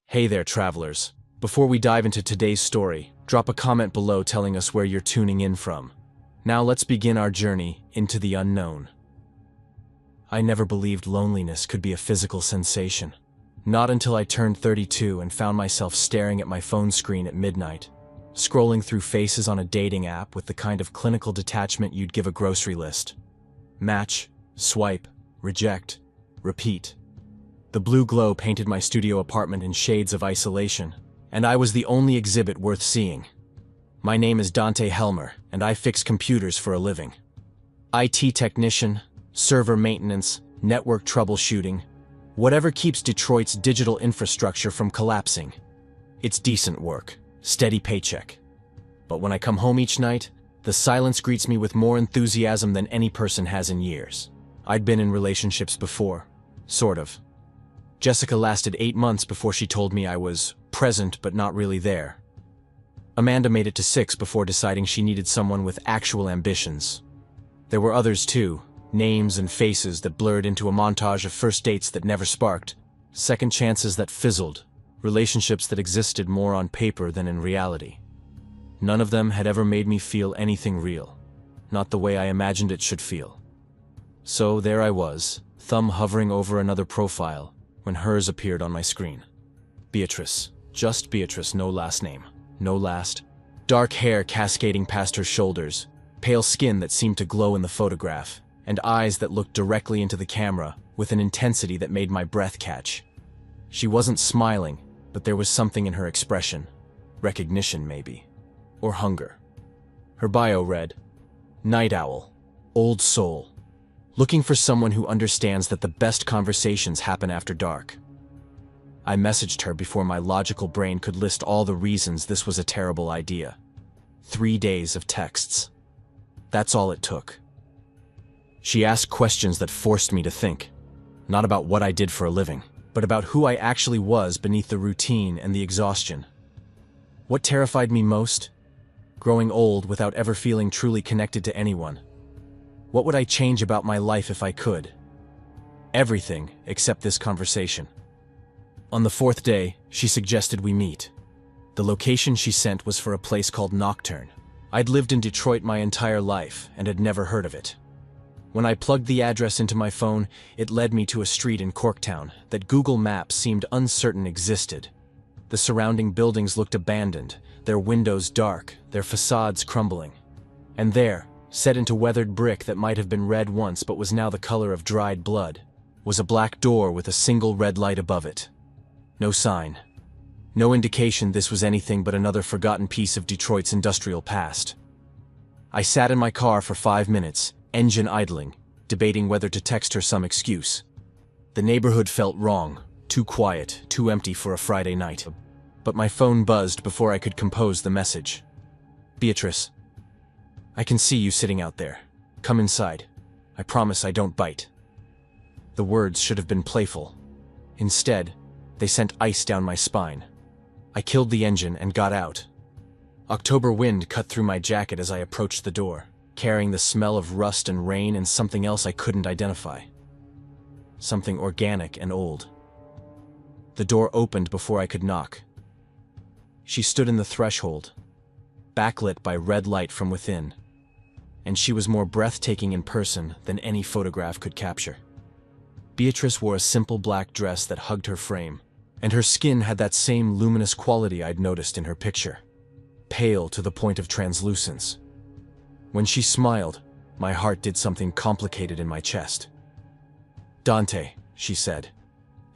Hey there, travelers. Before we dive into today's story, drop a comment below telling us where you're tuning in from. Now let's begin our journey into the unknown. I never believed loneliness could be a physical sensation. Not until I turned 32 and found myself staring at my phone screen at midnight, scrolling through faces on a dating app with the kind of clinical detachment you'd give a grocery list. Match, swipe, reject, repeat. The blue glow painted my studio apartment in shades of isolation, and I was the only exhibit worth seeing. My name is Dante Helmer, and I fix computers for a living. IT technician, server maintenance, network troubleshooting, whatever keeps Detroit's digital infrastructure from collapsing. It's decent work, steady paycheck. But when I come home each night, the silence greets me with more enthusiasm than any person has in years. I'd been in relationships before, sort of. Jessica lasted 8 months before she told me I was present but not really there. Amanda made it to 6 before deciding she needed someone with actual ambitions. There were others too, names and faces that blurred into a montage of first dates that never sparked, second chances that fizzled, relationships that existed more on paper than in reality. None of them had ever made me feel anything real, not the way I imagined it should feel. So there I was, thumb hovering over another profile, when hers appeared on my screen. Beatrice. Just Beatrice, no last name. No last. Dark hair cascading past her shoulders, pale skin that seemed to glow in the photograph, and eyes that looked directly into the camera with an intensity that made my breath catch. She wasn't smiling, but there was something in her expression. Recognition, maybe. Or hunger. Her bio read, "Night owl. Old soul. Looking for someone who understands that the best conversations happen after dark." I messaged her before my logical brain could list all the reasons this was a terrible idea. 3 days of texts. That's all it took. She asked questions that forced me to think. Not about what I did for a living, but about who I actually was beneath the routine and the exhaustion. What terrified me most? Growing old without ever feeling truly connected to anyone. What would I change about my life if I could? Everything except this conversation. On the 4th day, she suggested we meet. The location she sent was for a place called Nocturne. I'd lived in Detroit my entire life and had never heard of it. When I plugged the address into my phone, it led me to a street in Corktown that Google Maps seemed uncertain existed. The surrounding buildings looked abandoned, their windows dark, their facades crumbling. And there, set into weathered brick that might have been red once but was now the color of dried blood, was a black door with a single red light above it. No sign. No indication this was anything but another forgotten piece of Detroit's industrial past. I sat in my car for 5 minutes, engine idling, debating whether to text her some excuse. The neighborhood felt wrong, too quiet, too empty for a Friday night. But my phone buzzed before I could compose the message. "Beatrice, I can see you sitting out there. Come inside. I promise I don't bite." The words should have been playful. Instead, they sent ice down my spine. I killed the engine and got out. October wind cut through my jacket as I approached the door, carrying the smell of rust and rain and something else I couldn't identify. Something organic and old. The door opened before I could knock. She stood in the threshold, backlit by red light from within, and she was more breathtaking in person than any photograph could capture. Beatrice wore a simple black dress that hugged her frame, and her skin had that same luminous quality I'd noticed in her picture, pale to the point of translucence. When she smiled, my heart did something complicated in my chest. "Dante," she said,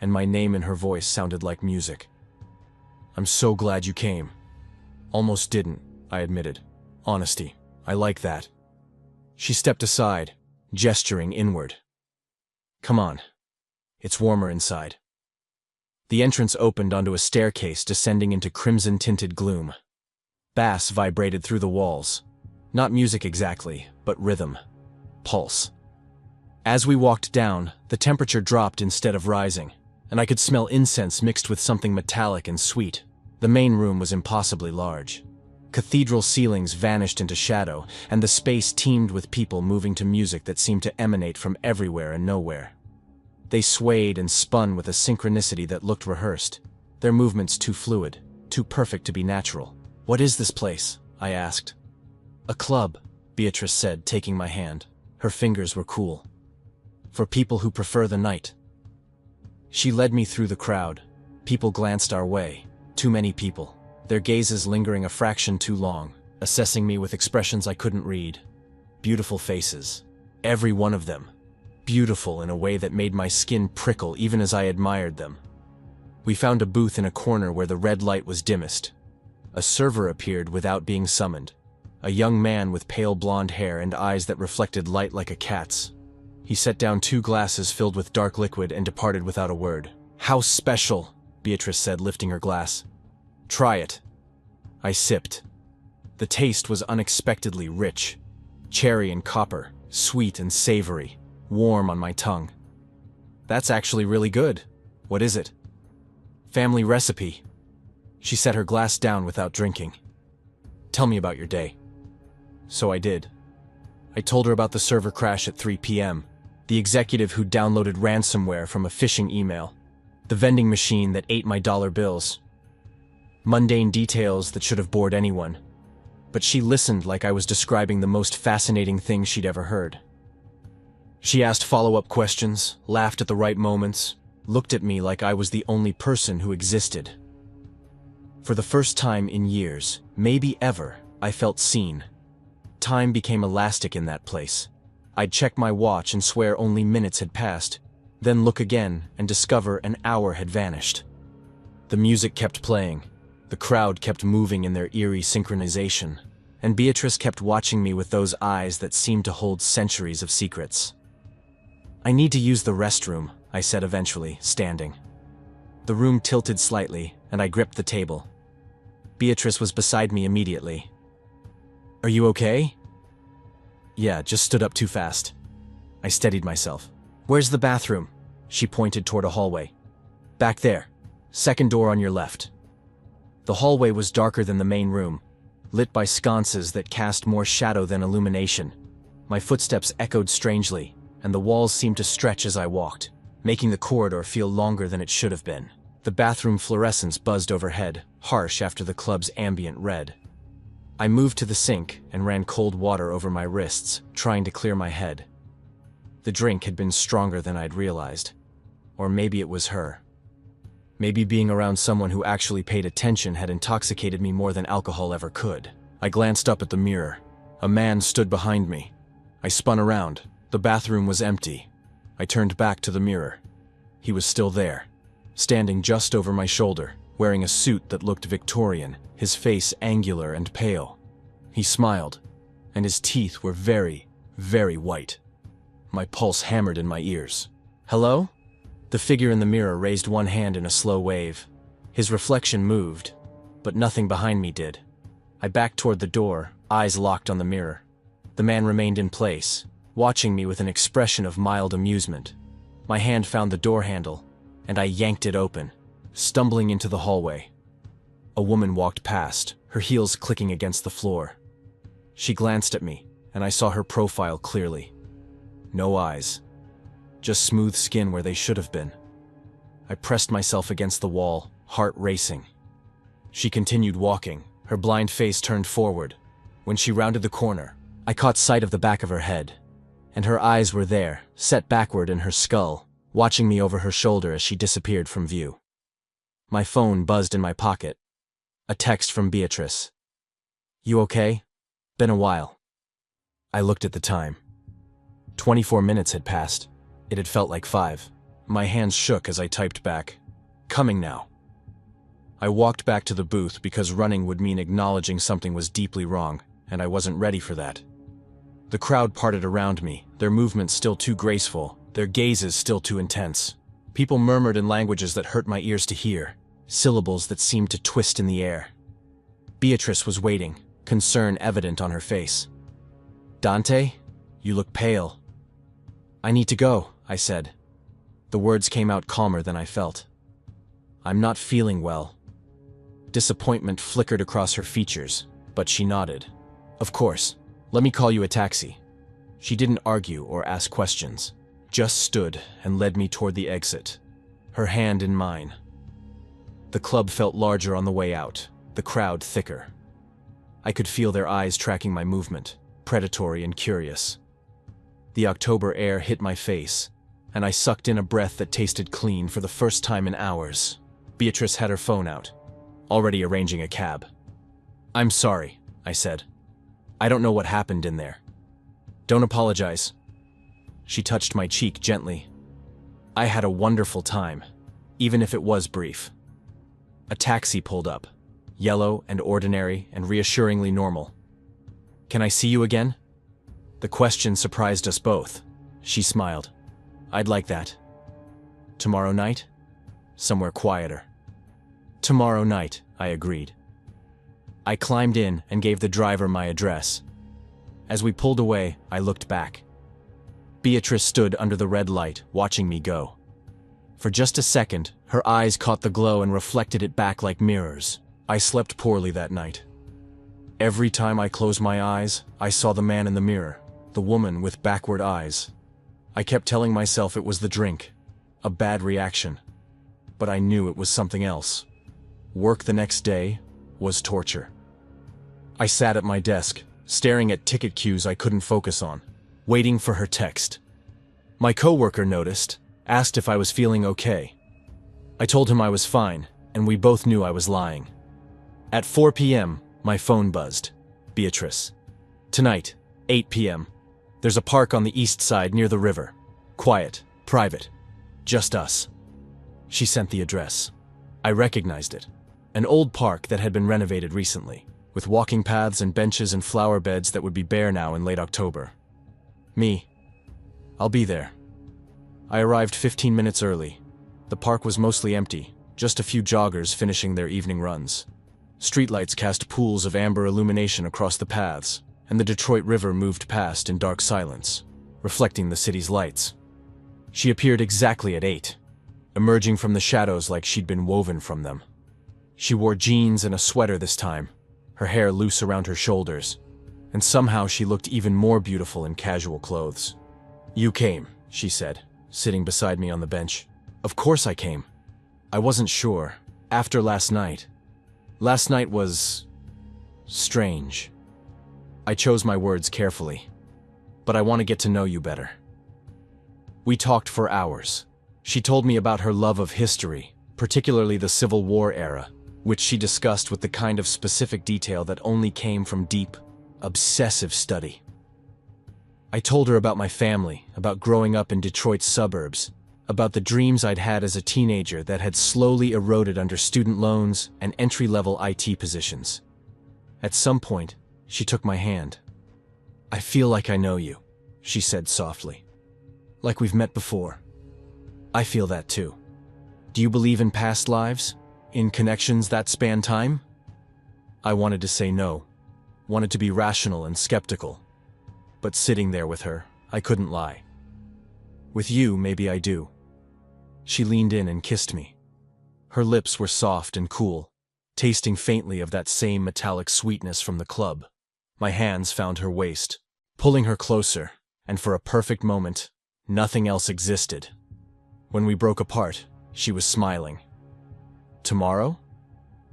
and my name in her voice sounded like music. "I'm so glad you came." "Almost didn't," I admitted. "Honesty. I like that." She stepped aside, gesturing inward. "Come on. It's warmer inside." The entrance opened onto a staircase descending into crimson-tinted gloom. Bass vibrated through the walls. Not music exactly, but rhythm. Pulse. As we walked down, the temperature dropped instead of rising, and I could smell incense mixed with something metallic and sweet. The main room was impossibly large. Cathedral ceilings vanished into shadow, and the space teemed with people moving to music that seemed to emanate from everywhere and nowhere. They swayed and spun with a synchronicity that looked rehearsed, their movements too fluid, too perfect to be natural. "What is this place?" I asked. "A club," Beatrice said, taking my hand. Her fingers were cool. "For people who prefer the night." She led me through the crowd. People glanced our way. Too many people, their gazes lingering a fraction too long, assessing me with expressions I couldn't read. Beautiful faces. Every one of them. Beautiful in a way that made my skin prickle even as I admired them. We found a booth in a corner where the red light was dimmest. A server appeared without being summoned. A young man with pale blonde hair and eyes that reflected light like a cat's. He set down 2 glasses filled with dark liquid and departed without a word. "How special," Beatrice said, lifting her glass. "Try it." I sipped. The taste was unexpectedly rich. Cherry and copper, sweet and savory, warm on my tongue. "That's actually really good. What is it?" "Family recipe." She set her glass down without drinking. "Tell me about your day." So I did. I told her about the server crash at 3 p.m., the executive who downloaded ransomware from a phishing email, the vending machine that ate my dollar bills. Mundane details that should have bored anyone. But she listened like I was describing the most fascinating thing she'd ever heard. She asked follow-up questions, laughed at the right moments, looked at me like I was the only person who existed. For the first time in years, maybe ever, I felt seen. Time became elastic in that place. I'd check my watch and swear only minutes had passed, then look again and discover an hour had vanished. The music kept playing. The crowd kept moving in their eerie synchronization, and Beatrice kept watching me with those eyes that seemed to hold centuries of secrets. "I need to use the restroom," I said eventually, standing. The room tilted slightly, and I gripped the table. Beatrice was beside me immediately. "Are you okay?" "Yeah, just stood up too fast." I steadied myself. "Where's the bathroom?" She pointed toward a hallway. "Back there. Second door on your left." The hallway was darker than the main room, lit by sconces that cast more shadow than illumination. My footsteps echoed strangely, and the walls seemed to stretch as I walked, making the corridor feel longer than it should have been. The bathroom fluorescence buzzed overhead, harsh after the club's ambient red. I moved to the sink and ran cold water over my wrists, trying to clear my head. The drink had been stronger than I'd realized. Or maybe it was her. Maybe being around someone who actually paid attention had intoxicated me more than alcohol ever could. I glanced up at the mirror. A man stood behind me. I spun around. The bathroom was empty. I turned back to the mirror. He was still there, standing just over my shoulder, wearing a suit that looked Victorian, his face angular and pale. He smiled, and his teeth were very, very white. My pulse hammered in my ears. "Hello?" The figure in the mirror raised one hand in a slow wave. His reflection moved, but nothing behind me did. I backed toward the door, eyes locked on the mirror. The man remained in place, watching me with an expression of mild amusement. My hand found the door handle, and I yanked it open, stumbling into the hallway. A woman walked past, her heels clicking against the floor. She glanced at me, and I saw her profile clearly. No eyes. Just smooth skin where they should have been. I pressed myself against the wall, heart racing. She continued walking, her blind face turned forward. When she rounded the corner, I caught sight of the back of her head, and her eyes were there, set backward in her skull, watching me over her shoulder as she disappeared from view. My phone buzzed in my pocket. A text from Beatrice. "You okay? Been a while." I looked at the time. 24 minutes had passed. It had felt like 5. My hands shook as I typed back, "Coming now." I walked back to the booth because running would mean acknowledging something was deeply wrong, and I wasn't ready for that. The crowd parted around me, their movements still too graceful, their gazes still too intense. People murmured in languages that hurt my ears to hear, syllables that seemed to twist in the air. Beatrice was waiting, concern evident on her face. "Dante, you look pale." "I need to go," I said. The words came out calmer than I felt. "I'm not feeling well." Disappointment flickered across her features, but she nodded. "Of course. Let me call you a taxi." She didn't argue or ask questions, just stood and led me toward the exit, her hand in mine. The club felt larger on the way out, the crowd thicker. I could feel their eyes tracking my movement, predatory and curious. The October air hit my face, and I sucked in a breath that tasted clean for the first time in hours. Beatrice had her phone out, already arranging a cab. "I'm sorry," I said. "I don't know what happened in there." "Don't apologize." She touched my cheek gently. I had a wonderful time, even if it was brief. A taxi pulled up, yellow and ordinary and reassuringly normal. "Can I see you again?" The question surprised us both. She smiled. "I'd like that." "Tomorrow night?" "Somewhere quieter." "Tomorrow night," I agreed. I climbed in and gave the driver my address. As we pulled away, I looked back. Beatrice stood under the red light, watching me go. For just a second, her eyes caught the glow and reflected it back like mirrors. I slept poorly that night. Every time I closed my eyes, I saw the man in the mirror, the woman with backward eyes. I kept telling myself it was the drink, a bad reaction. But I knew it was something else. Work the next day was torture. I sat at my desk, staring at ticket queues I couldn't focus on, waiting for her text. My coworker noticed, asked if I was feeling okay. I told him I was fine, and we both knew I was lying. At 4 p.m., my phone buzzed. "Beatrice. Tonight, 8 p.m. There's a park on the east side near the river. Quiet, private, just us." She sent the address. I recognized it. An old park that had been renovated recently, with walking paths and benches and flower beds that would be bare now in late October. Me. "I'll be there." I arrived 15 minutes early. The park was mostly empty, just a few joggers finishing their evening runs. Streetlights cast pools of amber illumination across the paths, and the Detroit River moved past in dark silence, reflecting the city's lights. She appeared exactly at 8, emerging from the shadows like she'd been woven from them. She wore jeans and a sweater this time, her hair loose around her shoulders, and somehow she looked even more beautiful in casual clothes. "You came," she said, sitting beside me on the bench. "Of course I came. I wasn't sure. After last night. Last night was strange." I chose my words carefully. "But I want to get to know you better." We talked for hours. She told me about her love of history, particularly the Civil War era, which she discussed with the kind of specific detail that only came from deep, obsessive study. I told her about my family, about growing up in Detroit's suburbs, about the dreams I'd had as a teenager that had slowly eroded under student loans and entry-level IT positions. At some point, she took my hand. "I feel like I know you," she said softly. "Like we've met before." "I feel that too." "Do you believe in past lives? In connections that span time?" I wanted to say no, wanted to be rational and skeptical. But sitting there with her, I couldn't lie. "With you, maybe I do." She leaned in and kissed me. Her lips were soft and cool, tasting faintly of that same metallic sweetness from the club. My hands found her waist, pulling her closer, and for a perfect moment, nothing else existed. When we broke apart, she was smiling. "Tomorrow?"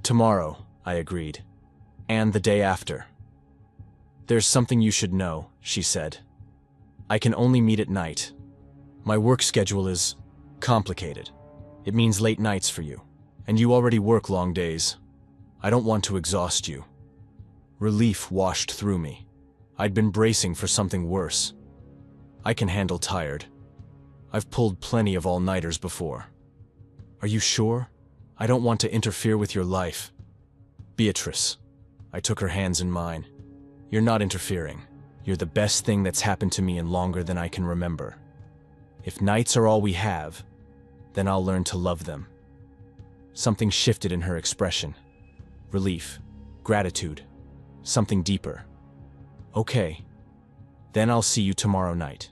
"Tomorrow," I agreed. "And the day after." "There's something you should know," she said. "I can only meet at night. My work schedule is complicated. It means late nights for you, and you already work long days. I don't want to exhaust you." Relief washed through me. I'd been bracing for something worse. "I can handle tired. I've pulled plenty of all-nighters before." "Are you sure? I don't want to interfere with your life." "Beatrice." I took her hands in mine. "You're not interfering. You're the best thing that's happened to me in longer than I can remember. If nights are all we have, then I'll learn to love them." Something shifted in her expression. Relief, gratitude, something deeper. "Okay, then I'll see you tomorrow night."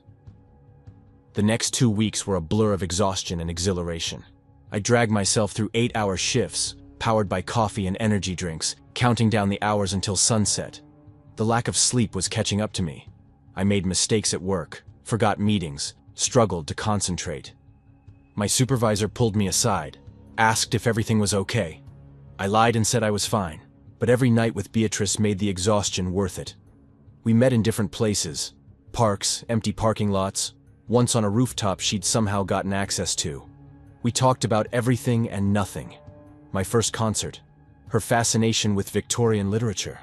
The next 2 weeks were a blur of exhaustion and exhilaration. I dragged myself through 8-hour shifts, powered by coffee and energy drinks, counting down the hours until sunset. The lack of sleep was catching up to me. I made mistakes at work, forgot meetings, struggled to concentrate. My supervisor pulled me aside. Asked if everything was okay. I lied and said I was fine, but every night with Beatrice made the exhaustion worth it. We met in different places, parks, empty parking lots, once on a rooftop she'd somehow gotten access to. We talked about everything and nothing. My first concert, her fascination with Victorian literature,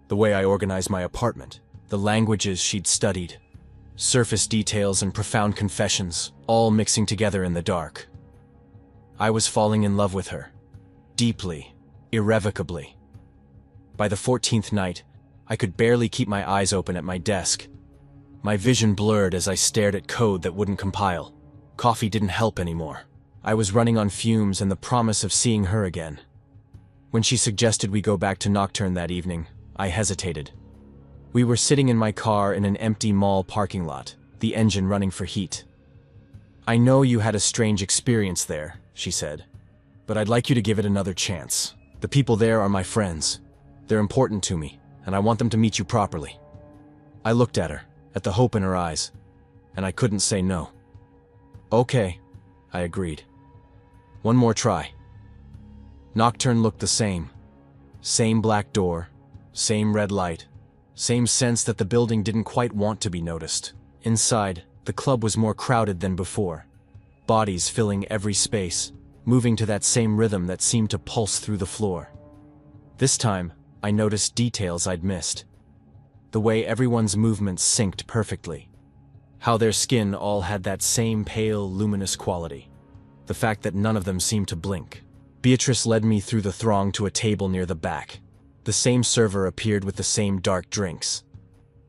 the way I organized my apartment, the languages she'd studied, surface details and profound confessions, all mixing together in the dark. I was falling in love with her, deeply, irrevocably. By the 14th night, I could barely keep my eyes open at my desk. My vision blurred as I stared at code that wouldn't compile. Coffee didn't help anymore. I was running on fumes and the promise of seeing her again. When she suggested we go back to Nocturne that evening, I hesitated. We were sitting in my car in an empty mall parking lot, the engine running for heat. "I know you had a strange experience there," she said, "but I'd like you to give it another chance. The people there are my friends. They're important to me, and I want them to meet you properly." I looked at her, at the hope in her eyes, and I couldn't say no. "Okay," I agreed. "One more try." Nocturne looked the same. Same black door, same red light, same sense that the building didn't quite want to be noticed. Inside, the club was more crowded than before. Bodies filling every space, moving to that same rhythm that seemed to pulse through the floor. This time, I noticed details I'd missed. The way everyone's movements synced perfectly. How their skin all had that same pale, luminous quality. The fact that none of them seemed to blink. Beatrice led me through the throng to a table near the back. The same server appeared with the same dark drinks.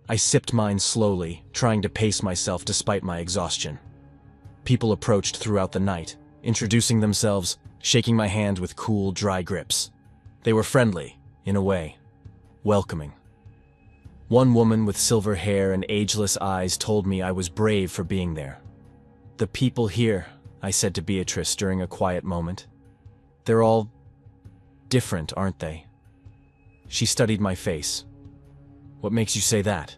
I sipped mine slowly, trying to pace myself despite my exhaustion. People approached throughout the night, introducing themselves, shaking my hand with cool, dry grips. They were friendly, in a way, welcoming. One woman with silver hair and ageless eyes told me I was brave for being there. "The people here," I said to Beatrice during a quiet moment, "they're all different, aren't they?" She studied my face. "What makes you say that?"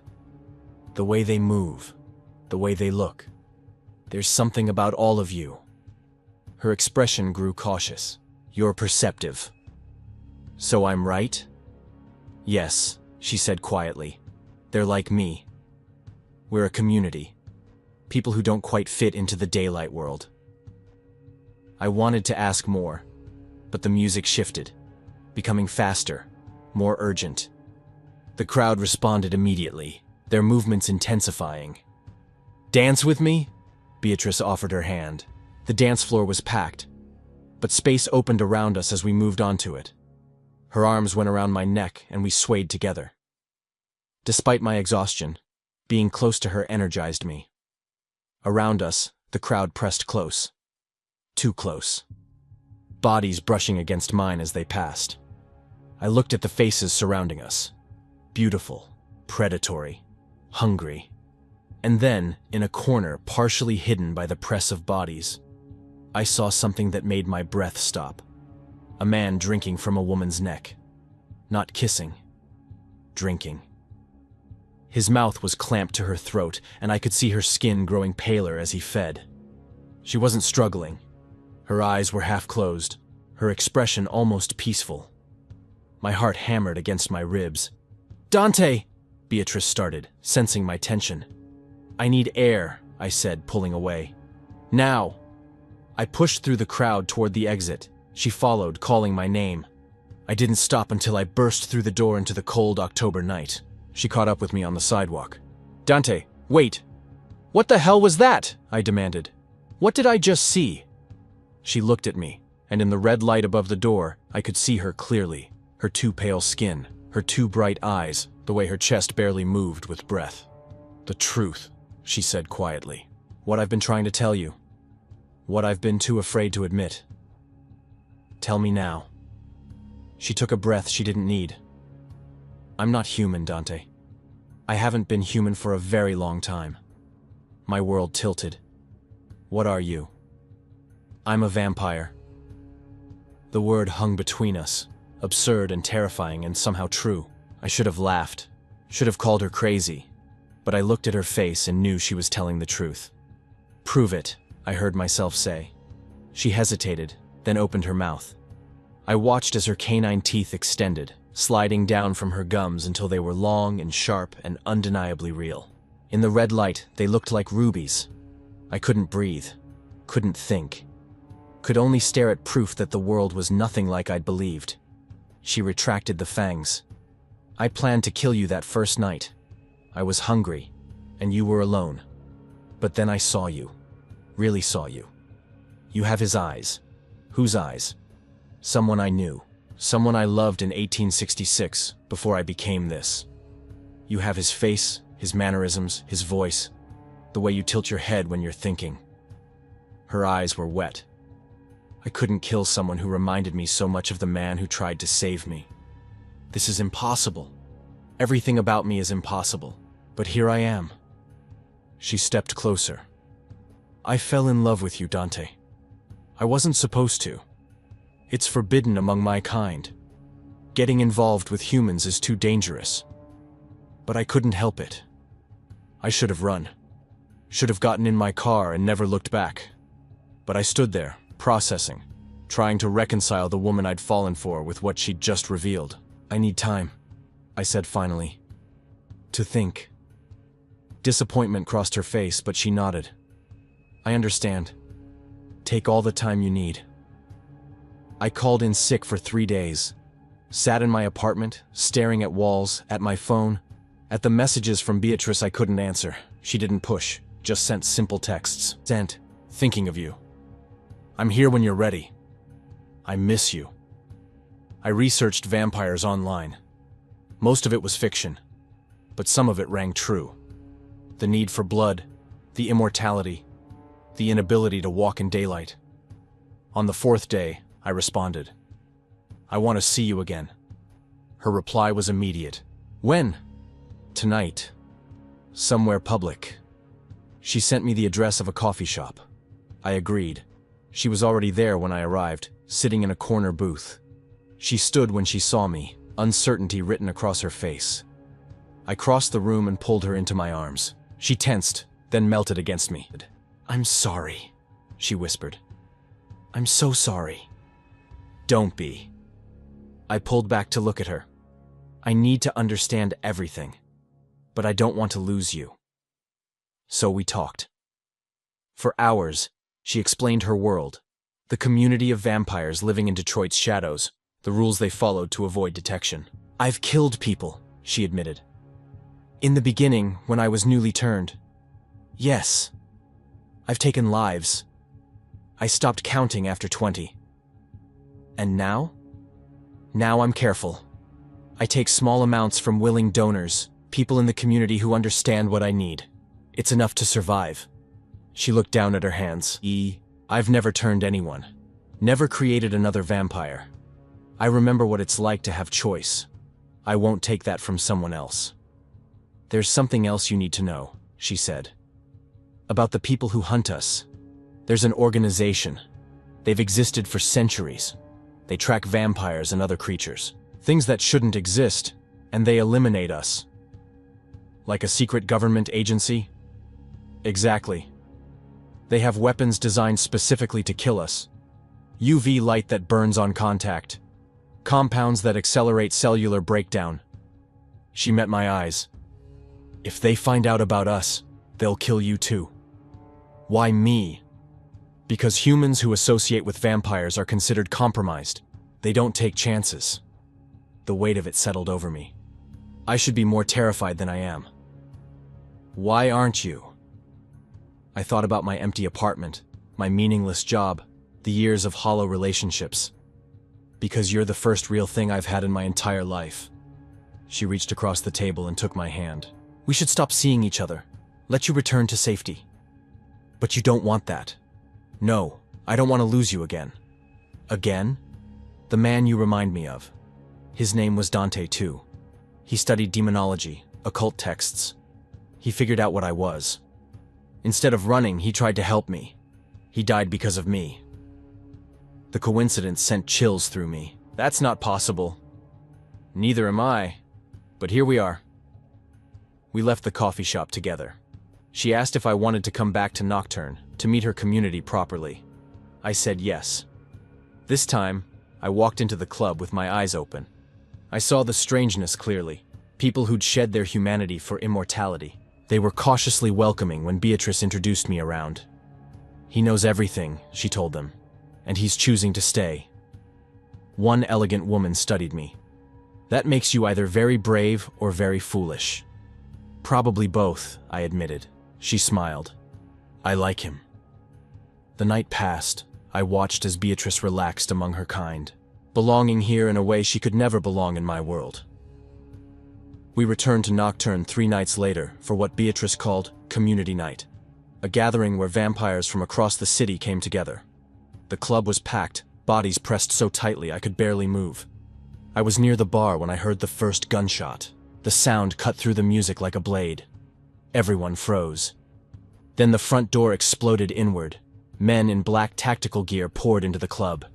"The way they move, the way they look. There's something about all of you." Her expression grew cautious. "You're perceptive." "So I'm right?" "Yes," she said quietly. "They're like me. We're a community. People who don't quite fit into the daylight world." I wanted to ask more, but the music shifted, becoming faster, more urgent. The crowd responded immediately, their movements intensifying. "Dance with me?" Beatrice offered her hand. The dance floor was packed, but space opened around us as we moved onto it. Her arms went around my neck and we swayed together. Despite my exhaustion, being close to her energized me. Around us, the crowd pressed close. Too close. Bodies brushing against mine as they passed. I looked at the faces surrounding us. Beautiful, predatory, hungry. And then, in a corner partially hidden by the press of bodies, I saw something that made my breath stop. A man drinking from a woman's neck. Not kissing. Drinking. His mouth was clamped to her throat, and I could see her skin growing paler as he fed. She wasn't struggling. Her eyes were half closed, her expression almost peaceful. My heart hammered against my ribs. "Dante!" Beatrice started, sensing my tension. "I need air," I said, pulling away. "Now!" I pushed through the crowd toward the exit. She followed, calling my name. I didn't stop until I burst through the door into the cold October night. She caught up with me on the sidewalk. "Dante, wait! What the hell was that?" I demanded. "What did I just see?" She looked at me, and in the red light above the door, I could see her clearly. Her too pale skin, her too bright eyes, the way her chest barely moved with breath. "The truth," she said quietly. "What I've been trying to tell you. What I've been too afraid to admit. Tell me now." She took a breath she didn't need. "I'm not human, Dante. I haven't been human for a very long time." My world tilted. "What are you?" "I'm a vampire." The word hung between us, absurd and terrifying and somehow true. I should have laughed, should have called her crazy, but I looked at her face and knew she was telling the truth. "Prove it," I heard myself say. She hesitated, then opened her mouth. I watched as her canine teeth extended, sliding down from her gums until they were long and sharp and undeniably real. In the red light, they looked like rubies. I couldn't breathe, couldn't think, could only stare at proof that the world was nothing like I'd believed. She retracted the fangs. I planned to kill you that first night. I was hungry, and you were alone. But then I saw you. Really saw you. You have his eyes. Whose eyes? Someone I knew. Someone I loved in 1866, before I became this. You have his face, his mannerisms, his voice, the way you tilt your head when you're thinking. Her eyes were wet. I couldn't kill someone who reminded me so much of the man who tried to save me. This is impossible. Everything about me is impossible. But here I am. She stepped closer. I fell in love with you, Dante. I wasn't supposed to. It's forbidden among my kind. Getting involved with humans is too dangerous. But I couldn't help it. I should have run. Should have gotten in my car and never looked back. But I stood there, processing, trying to reconcile the woman I'd fallen for with what she'd just revealed. I need time, I said finally. To think. Disappointment crossed her face, but she nodded. I understand. Take all the time you need. I called in sick for 3 days. Sat in my apartment, staring at walls, at my phone, at the messages from Beatrice I couldn't answer. She didn't push, just sent simple texts. Sent, thinking of you. I'm here when you're ready. I miss you. I researched vampires online. Most of it was fiction, but some of it rang true. The need for blood, the immortality, the inability to walk in daylight. On the 4th day, I responded. I want to see you again. Her reply was immediate. When? Tonight. Somewhere public. She sent me the address of a coffee shop. I agreed. She was already there when I arrived, sitting in a corner booth. She stood when she saw me, uncertainty written across her face. I crossed the room and pulled her into my arms. She tensed, then melted against me. I'm sorry, she whispered. I'm so sorry. Don't be. I pulled back to look at her. I need to understand everything, but I don't want to lose you. So we talked. For hours, she explained her world, the community of vampires living in Detroit's shadows, the rules they followed to avoid detection. I've killed people, she admitted. In the beginning, when I was newly turned. Yes. I've taken lives. I stopped counting after 20. And now? Now I'm careful. I take small amounts from willing donors, people in the community who understand what I need. It's enough to survive. She looked down at her hands. I've never turned anyone. Never created another vampire. I remember what it's like to have choice. I won't take that from someone else. There's something else you need to know, she said. About the people who hunt us. There's an organization. They've existed for centuries. They track vampires and other creatures. Things that shouldn't exist, and they eliminate us. Like a secret government agency? Exactly. They have weapons designed specifically to kill us. UV light that burns on contact. Compounds that accelerate cellular breakdown. She met my eyes. If they find out about us, they'll kill you too. Why me? Because humans who associate with vampires are considered compromised. They don't take chances. The weight of it settled over me. I should be more terrified than I am. Why aren't you? I thought about my empty apartment, my meaningless job, the years of hollow relationships. Because you're the first real thing I've had in my entire life. She reached across the table and took my hand. We should stop seeing each other. Let you return to safety. But you don't want that. No, I don't want to lose you again. Again? The man you remind me of. His name was Dante too. He studied demonology, occult texts. He figured out what I was. Instead of running, he tried to help me. He died because of me. The coincidence sent chills through me. That's not possible. Neither am I. But here we are. We left the coffee shop together. She asked if I wanted to come back to Nocturne to meet her community properly. I said yes. This time, I walked into the club with my eyes open. I saw the strangeness clearly. People who'd shed their humanity for immortality. They were cautiously welcoming when Beatrice introduced me around. "He knows everything," she told them, "and he's choosing to stay." One elegant woman studied me. "That makes you either very brave or very foolish." "Probably both," I admitted. She smiled. "I like him." The night passed. I watched as Beatrice relaxed among her kind, belonging here in a way she could never belong in my world. We returned to Nocturne 3 nights later for what Beatrice called Community Night, a gathering where vampires from across the city came together. The club was packed, bodies pressed so tightly I could barely move. I was near the bar when I heard the first gunshot. The sound cut through the music like a blade. Everyone froze. Then the front door exploded inward. Men in black tactical gear poured into the club.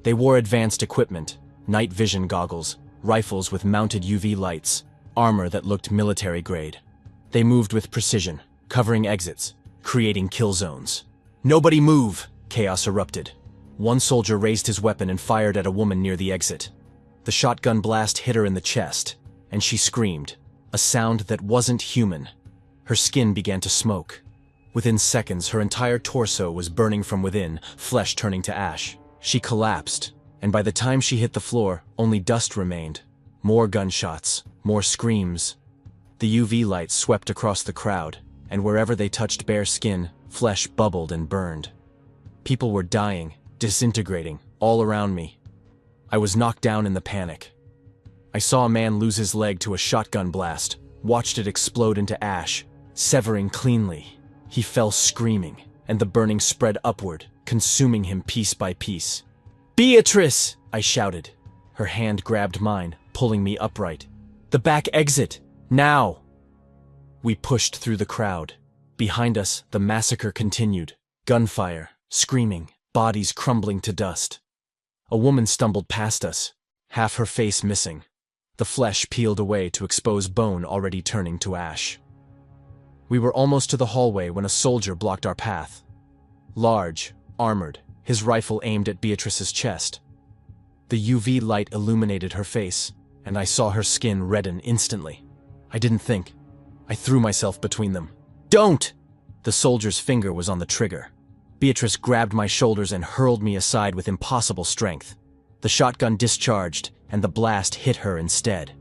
They wore advanced equipment, night vision goggles, rifles with mounted UV lights, armor that looked military grade. They moved with precision, covering exits, creating kill zones. "Nobody move!" Chaos erupted. One soldier raised his weapon and fired at a woman near the exit. The shotgun blast hit her in the chest, and she screamed, a sound that wasn't human. Her skin began to smoke. Within seconds, her entire torso was burning from within, flesh turning to ash. She collapsed, and by the time she hit the floor, only dust remained. More gunshots, more screams. The UV lights swept across the crowd, and wherever they touched bare skin, flesh bubbled and burned. People were dying, disintegrating, all around me. I was knocked down in the panic. I saw a man lose his leg to a shotgun blast, watched it explode into ash, severing cleanly. He fell screaming, and the burning spread upward, consuming him piece by piece. "Beatrice!" I shouted. Her hand grabbed mine, pulling me upright. "The back exit! Now!" We pushed through the crowd. Behind us, the massacre continued. Gunfire, screaming, bodies crumbling to dust. A woman stumbled past us, half her face missing. The flesh peeled away to expose bone already turning to ash. We were almost to the hallway when a soldier blocked our path. Large, armored, his rifle aimed at Beatrice's chest. The UV light illuminated her face, and I saw her skin redden instantly. I didn't think. I threw myself between them. "Don't!" The soldier's finger was on the trigger. Beatrice grabbed my shoulders and hurled me aside with impossible strength. The shotgun discharged, and the blast hit her instead.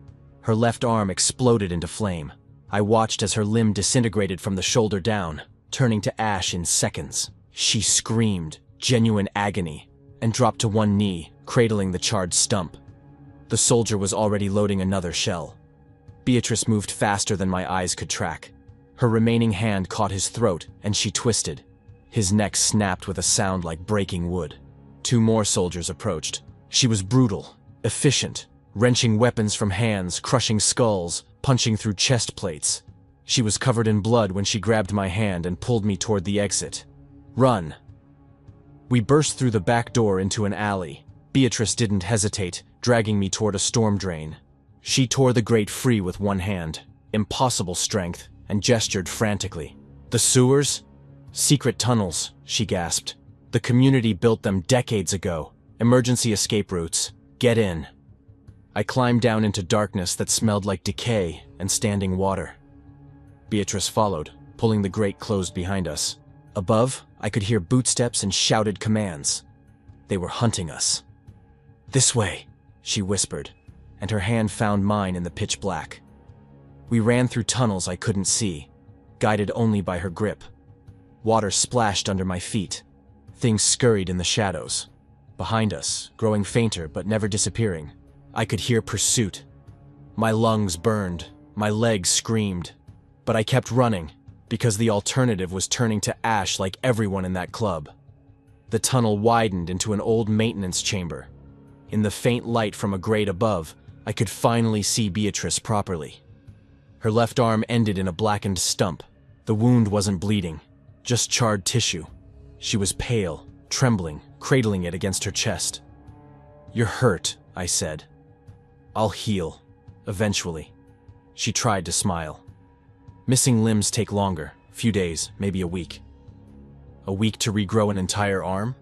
Her left arm exploded into flame. I watched as her limb disintegrated from the shoulder down, turning to ash in seconds. She screamed, genuine agony, and dropped to one knee, cradling the charred stump. The soldier was already loading another shell. Beatrice moved faster than my eyes could track. Her remaining hand caught his throat, and she twisted. His neck snapped with a sound like breaking wood. 2 more soldiers approached. She was brutal, efficient, wrenching weapons from hands, crushing skulls, punching through chest plates. She was covered in blood when she grabbed my hand and pulled me toward the exit. "Run!" We burst through the back door into an alley. Beatrice didn't hesitate, dragging me toward a storm drain. She tore the grate free with one hand, impossible strength, and gestured frantically. "The sewers? Secret tunnels," she gasped. "The community built them decades ago. Emergency escape routes. Get in." I climbed down into darkness that smelled like decay and standing water. Beatrice followed, pulling the grate closed behind us. Above, I could hear bootsteps and shouted commands. They were hunting us. "This way," she whispered, and her hand found mine in the pitch black. We ran through tunnels I couldn't see, guided only by her grip. Water splashed under my feet. Things scurried in the shadows. Behind us, growing fainter but never disappearing, I could hear pursuit. My lungs burned, my legs screamed, but I kept running because the alternative was turning to ash like everyone in that club. The tunnel widened into an old maintenance chamber. In the faint light from a grate above, I could finally see Beatrice properly. Her left arm ended in a blackened stump. The wound wasn't bleeding, just charred tissue. She was pale, trembling, cradling it against her chest. "You're hurt," I said. "I'll heal, eventually." She tried to smile. "Missing limbs take longer, few days, maybe a week." "A week to regrow an entire arm?"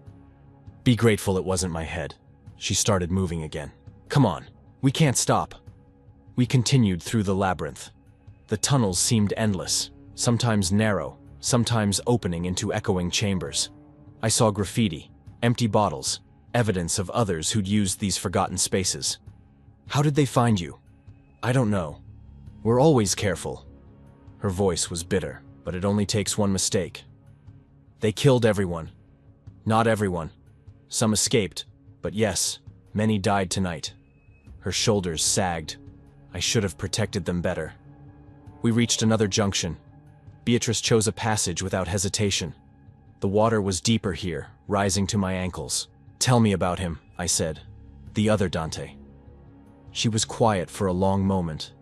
Be grateful it wasn't my head. She started moving again. Come on, we can't stop. We continued through the labyrinth. The tunnels seemed endless, sometimes narrow, sometimes opening into echoing chambers. I saw graffiti, empty bottles, evidence of others who'd used these forgotten spaces. How did they find you? I don't know. We're always careful. Her voice was bitter, but it only takes one mistake. They killed everyone. Not everyone. Some escaped, but yes, many died tonight. Her shoulders sagged. I should have protected them better. We reached another junction. Beatrice chose a passage without hesitation. The water was deeper here, rising to my ankles. Tell me about him, I said. The other Dante. She was quiet for a long moment.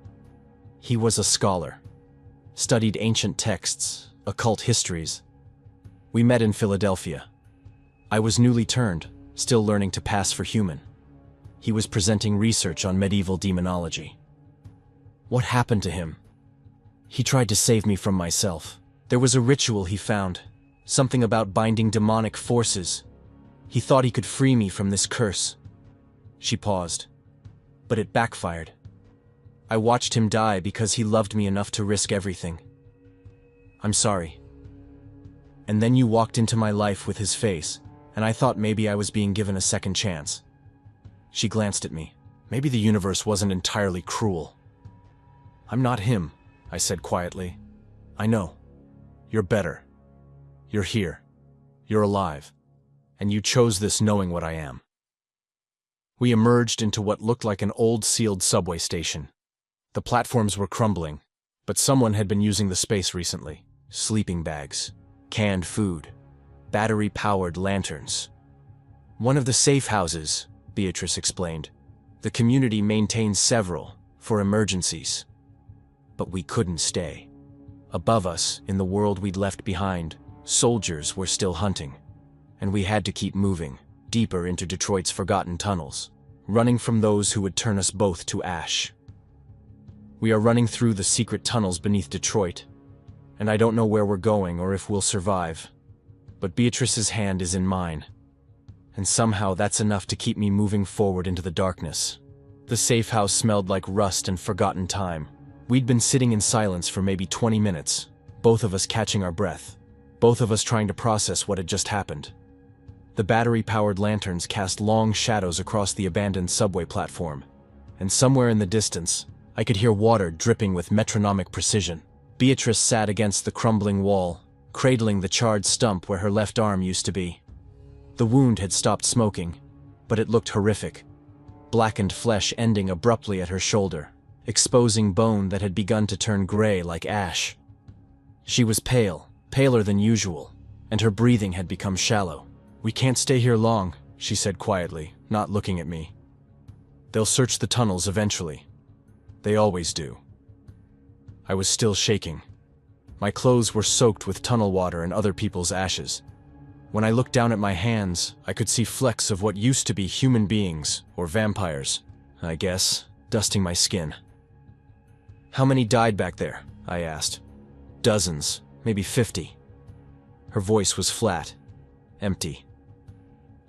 He was a scholar. Studied ancient texts, occult histories. We met in Philadelphia. I was newly turned, still learning to pass for human. He was presenting research on medieval demonology. What happened to him? He tried to save me from myself. There was a ritual he found, something about binding demonic forces. He thought he could free me from this curse. She paused. But it backfired. I watched him die because he loved me enough to risk everything. I'm sorry. And then you walked into my life with his face, and I thought maybe I was being given a second chance. She glanced at me. Maybe the universe wasn't entirely cruel. I'm not him, I said quietly. I know. You're better. You're here. You're alive. And you chose this knowing what I am. We emerged into what looked like an old sealed subway station. The platforms were crumbling, but someone had been using the space recently. Sleeping bags, canned food, battery-powered lanterns. One of the safe houses, Beatrice explained. The community maintains several, for emergencies. But we couldn't stay. Above us, in the world we'd left behind, soldiers were still hunting. And we had to keep moving, deeper into Detroit's forgotten tunnels, running from those who would turn us both to ash. We are running through the secret tunnels beneath Detroit, and I don't know where we're going or if we'll survive. But Beatrice's hand is in mine, and somehow that's enough to keep me moving forward into the darkness. The safe house smelled like rust and forgotten time. We'd been sitting in silence for maybe 20 minutes, both of us catching our breath, both of us trying to process what had just happened. The battery-powered lanterns cast long shadows across the abandoned subway platform, and somewhere in the distance, I could hear water dripping with metronomic precision. Beatrice sat against the crumbling wall, cradling the charred stump where her left arm used to be. The wound had stopped smoking, but it looked horrific. Blackened flesh ending abruptly at her shoulder, exposing bone that had begun to turn gray like ash. She was pale, paler than usual, and her breathing had become shallow. We can't stay here long, she said quietly, not looking at me. They'll search the tunnels eventually. They always do. I was still shaking. My clothes were soaked with tunnel water and other people's ashes. When I looked down at my hands, I could see flecks of what used to be human beings, or vampires, I guess, dusting my skin. How many died back there? I asked. Dozens, maybe 50. Her voice was flat, empty.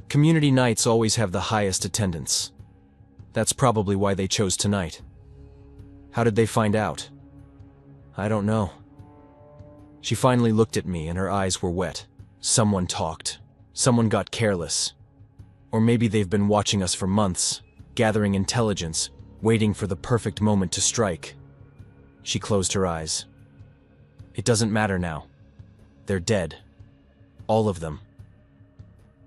Community nights always have the highest attendance. That's probably why they chose tonight. How did they find out? I don't know. She finally looked at me and her eyes were wet. Someone talked. Someone got careless. Or maybe they've been watching us for months, gathering intelligence, waiting for the perfect moment to strike. She closed her eyes. It doesn't matter now. They're dead. All of them.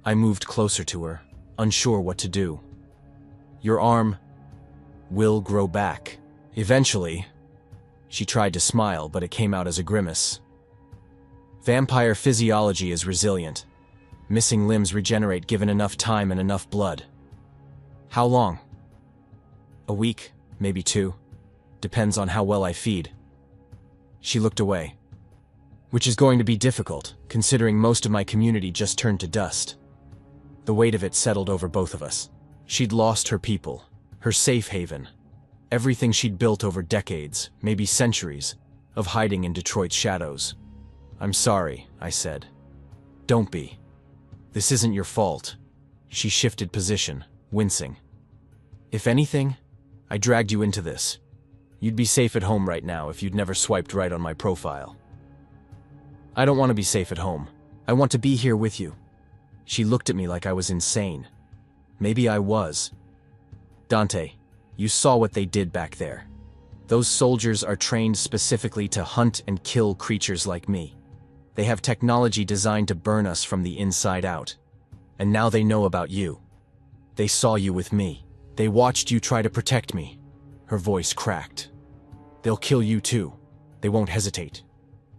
I moved closer to her, unsure what to do. Your arm will grow back. Eventually. She tried to smile, but it came out as a grimace. Vampire physiology is resilient. Missing limbs regenerate given enough time and enough blood. How long? A week, maybe 2. Depends on how well I feed. She looked away. Which is going to be difficult, considering most of my community just turned to dust. The weight of it settled over both of us. She'd lost her people, her safe haven. Everything she'd built over decades, maybe centuries, of hiding in Detroit's shadows. I'm sorry, I said. Don't be. This isn't your fault. She shifted position, wincing. If anything, I dragged you into this. You'd be safe at home right now if you'd never swiped right on my profile. I don't want to be safe at home. I want to be here with you. She looked at me like I was insane. Maybe I was. Dante, you saw what they did back there. Those soldiers are trained specifically to hunt and kill creatures like me. They have technology designed to burn us from the inside out. And now they know about you. They saw you with me. They watched you try to protect me. Her voice cracked. They'll kill you too. They won't hesitate.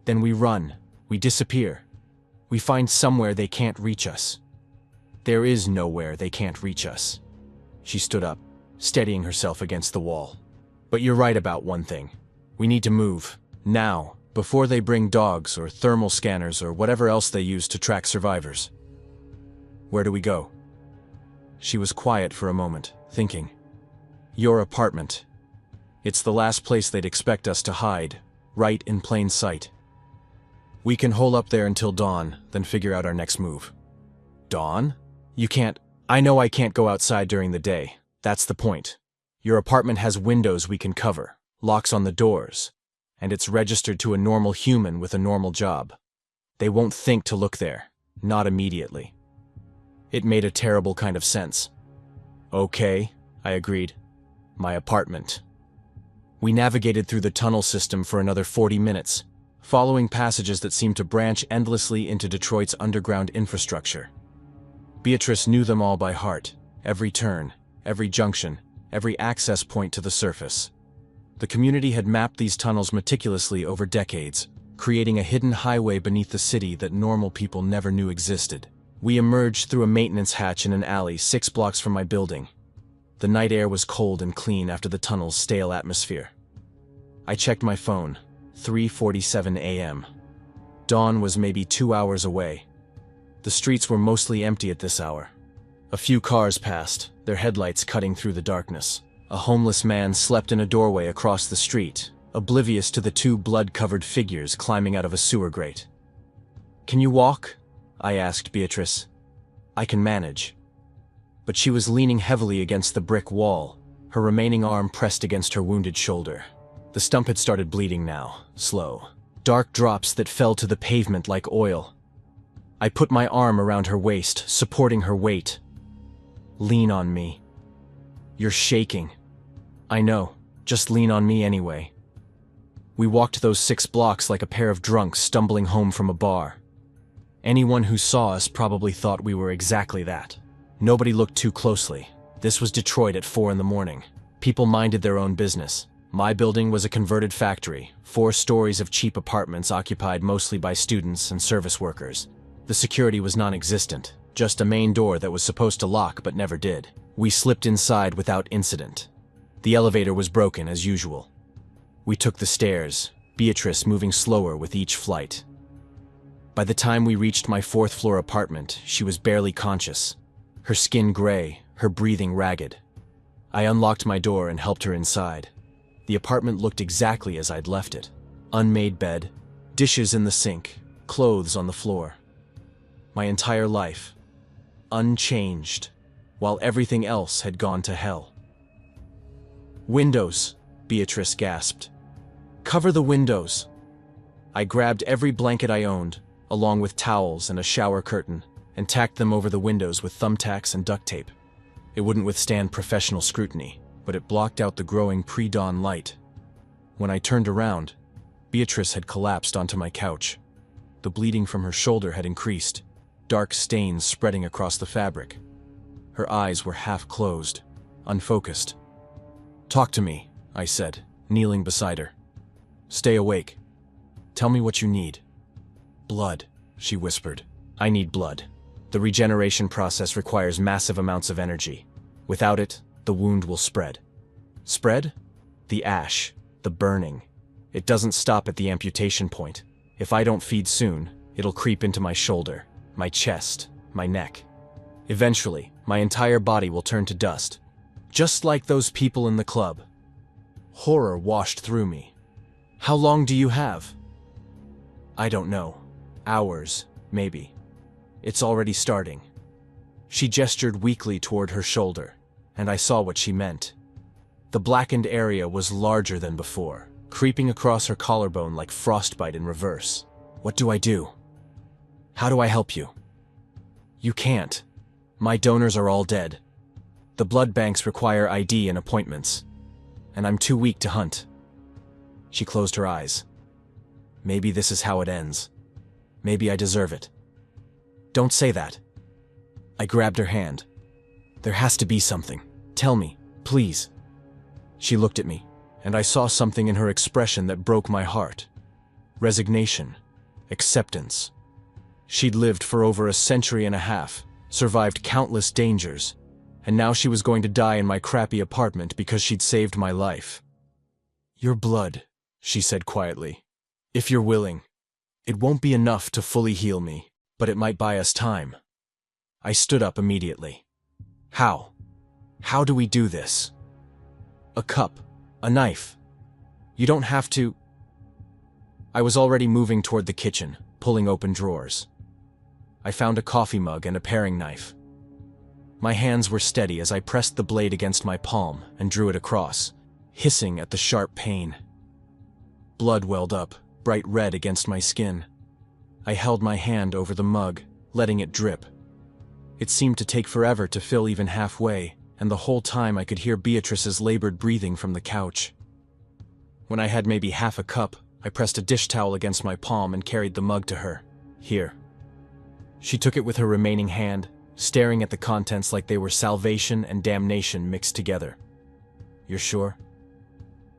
Then we run. We disappear. We find somewhere they can't reach us. There is nowhere they can't reach us. She stood up, steadying herself against the wall. But you're right about one thing. We need to move. Now, before they bring dogs or thermal scanners or whatever else they use to track survivors. Where do we go? She was quiet for a moment, thinking. Your apartment. It's the last place they'd expect us to hide, right in plain sight. We can hole up there until dawn, then figure out our next move. Dawn? You can't. I know I can't go outside during the day. That's the point. Your apartment has windows we can cover, locks on the doors, and it's registered to a normal human with a normal job. They won't think to look there, not immediately. It made a terrible kind of sense. Okay, I agreed. My apartment. We navigated through the tunnel system for another 40 minutes, following passages that seemed to branch endlessly into Detroit's underground infrastructure. Beatrice knew them all by heart, every turn, every junction, every access point to the surface. The community had mapped these tunnels meticulously over decades, creating a hidden highway beneath the city that normal people never knew existed. We emerged through a maintenance hatch in an alley 6 blocks from my building. The night air was cold and clean after the tunnel's stale atmosphere. I checked my phone, 3:47 a.m. Dawn was maybe 2 hours away. The streets were mostly empty at this hour. A few cars passed, their headlights cutting through the darkness. A homeless man slept in a doorway across the street, oblivious to the 2 blood-covered figures climbing out of a sewer grate. Can you walk? I asked Beatrice. I can manage. But she was leaning heavily against the brick wall, her remaining arm pressed against her wounded shoulder. The stump had started bleeding now, slow. Dark drops that fell to the pavement like oil. I put my arm around her waist, supporting her weight. Lean on me. You're shaking. I know, just lean on me anyway. We walked those 6 blocks like a pair of drunks stumbling home from a bar. Anyone who saw us probably thought we were exactly that. Nobody looked too closely. This was Detroit at 4 in the morning. People minded their own business. My building was a converted factory, 4 stories of cheap apartments occupied mostly by students and service workers. The security was non-existent, just a main door that was supposed to lock but never did. We slipped inside without incident. The elevator was broken as usual. We took the stairs, Beatrice moving slower with each flight. By the time we reached my 4th floor apartment, she was barely conscious. Her skin gray, her breathing ragged. I unlocked my door and helped her inside. The apartment looked exactly as I'd left it. Unmade bed, dishes in the sink, clothes on the floor. My entire life, unchanged, while everything else had gone to hell. Windows, Beatrice gasped. Cover the windows. I grabbed every blanket I owned, along with towels and a shower curtain, and tacked them over the windows with thumbtacks and duct tape. It wouldn't withstand professional scrutiny, but it blocked out the growing pre-dawn light. When I turned around, Beatrice had collapsed onto my couch. The bleeding from her shoulder had increased, dark stains spreading across the fabric. Her eyes were half closed, unfocused. Talk to me, I said, kneeling beside her. Stay awake. Tell me what you need. Blood, she whispered. I need blood. The regeneration process requires massive amounts of energy. Without it, the wound will spread. Spread? The ash, the burning. It doesn't stop at the amputation point. If I don't feed soon, it'll creep into my shoulder, my chest, my neck. Eventually, my entire body will turn to dust. Just like those people in the club. Horror washed through me. How long do you have? I don't know. Hours, maybe. It's already starting. She gestured weakly toward her shoulder, and I saw what she meant. The blackened area was larger than before, creeping across her collarbone like frostbite in reverse. What do I do? How do I help you? You can't. My donors are all dead. The blood banks require ID and appointments, and I'm too weak to hunt. She closed her eyes. Maybe this is how it ends. Maybe I deserve it. Don't say that. I grabbed her hand. There has to be something. Tell me, please. She looked at me, and I saw something in her expression that broke my heart. Resignation. Acceptance. She'd lived for over a century and a half, survived countless dangers, and now she was going to die in my crappy apartment because she'd saved my life. Your blood, she said quietly. If you're willing. It won't be enough to fully heal me, but it might buy us time. I stood up immediately. How? How do we do this? A cup, a knife. You don't have to. I was already moving toward the kitchen, pulling open drawers. I found a coffee mug and a paring knife. My hands were steady as I pressed the blade against my palm and drew it across, hissing at the sharp pain. Blood welled up, bright red against my skin. I held my hand over the mug, letting it drip. It seemed to take forever to fill even halfway, and the whole time I could hear Beatrice's labored breathing from the couch. When I had maybe half a cup, I pressed a dish towel against my palm and carried the mug to her. Here. She took it with her remaining hand, staring at the contents like they were salvation and damnation mixed together. You're sure?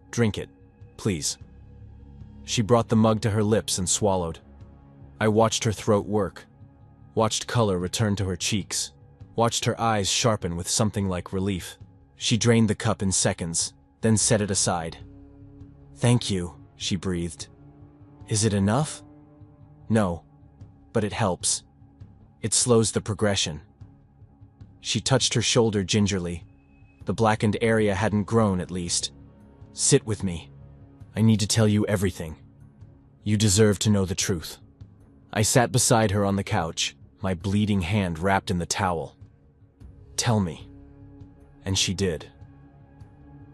Drink it, please. She brought the mug to her lips and swallowed. I watched her throat work, watched color return to her cheeks, watched her eyes sharpen with something like relief. She drained the cup in seconds, then set it aside. Thank you, she breathed. Is it enough? No, but it helps. It slows the progression. She touched her shoulder gingerly. The blackened area hadn't grown, at least. Sit with me. I need to tell you everything. You deserve to know the truth. I sat beside her on the couch, my bleeding hand wrapped in the towel. Tell me. And she did.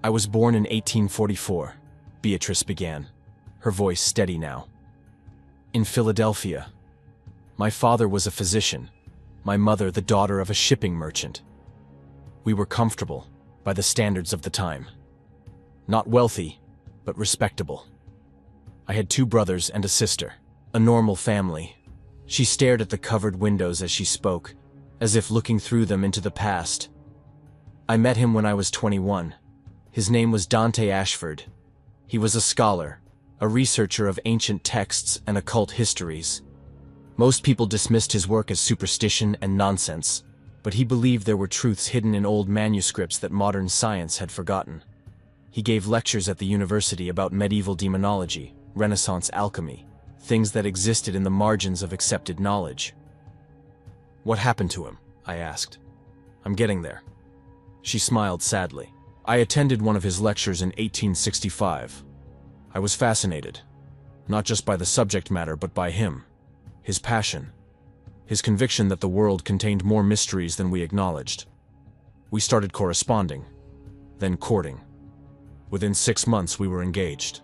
I was born in 1844, Beatrice began, her voice steady now. In Philadelphia. My father was a physician, my mother the daughter of a shipping merchant. We were comfortable, by the standards of the time. Not wealthy, but respectable. I had 2 brothers and a sister, a normal family. She stared at the covered windows as she spoke, as if looking through them into the past. I met him when I was 21. His name was Dante Ashford. He was a scholar, a researcher of ancient texts and occult histories. Most people dismissed his work as superstition and nonsense, but he believed there were truths hidden in old manuscripts that modern science had forgotten. He gave lectures at the university about medieval demonology, Renaissance alchemy, things that existed in the margins of accepted knowledge. What happened to him? I asked. I'm getting there. She smiled sadly. I attended one of his lectures in 1865. I was fascinated, not just by the subject matter, but by him, his passion, his conviction that the world contained more mysteries than we acknowledged. We started corresponding, then courting. Within 6 months, we were engaged.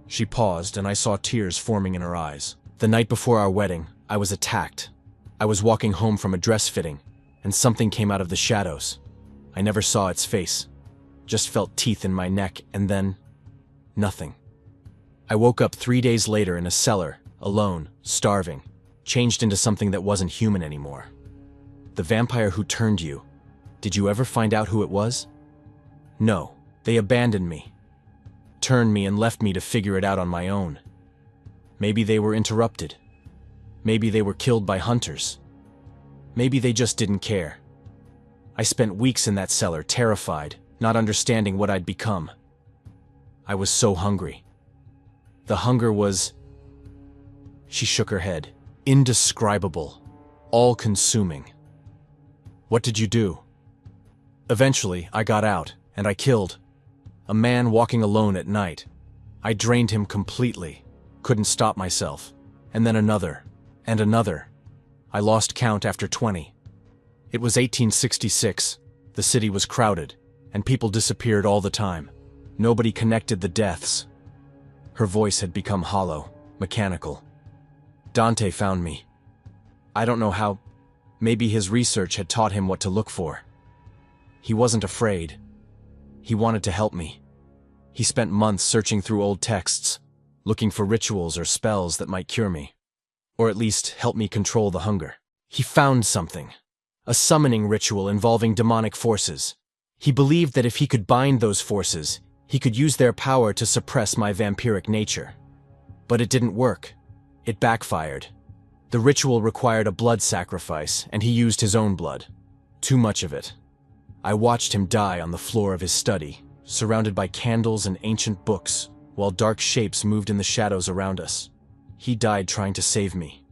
She paused, and I saw tears forming in her eyes. The night before our wedding, I was attacked. I was walking home from a dress fitting, and something came out of the shadows. I never saw its face, just felt teeth in my neck, and then nothing. I woke up 3 days later in a cellar, alone, starving, changed into something that wasn't human anymore. The vampire who turned you, did you ever find out who it was? No, they abandoned me, turned me and left me to figure it out on my own. Maybe they were interrupted. Maybe they were killed by hunters. Maybe they just didn't care. I spent weeks in that cellar, terrified, not understanding what I'd become. I was so hungry. The hunger was... She shook her head. Indescribable. All-consuming. What did you do? Eventually, I got out, and I killed a man walking alone at night. I drained him completely. Couldn't stop myself. And then another. And another. I lost count after 20. It was 1866. The city was crowded, and people disappeared all the time. Nobody connected the deaths. Her voice had become hollow, mechanical. Dante found me. I don't know how. Maybe his research had taught him what to look for. He wasn't afraid. He wanted to help me. He spent months searching through old texts, looking for rituals or spells that might cure me, or at least help me control the hunger. He found something, a summoning ritual involving demonic forces. He believed that if he could bind those forces, he could use their power to suppress my vampiric nature. But it didn't work. It backfired. The ritual required a blood sacrifice, and he used his own blood. Too much of it. I watched him die on the floor of his study, surrounded by candles and ancient books, while dark shapes moved in the shadows around us. He died trying to save me.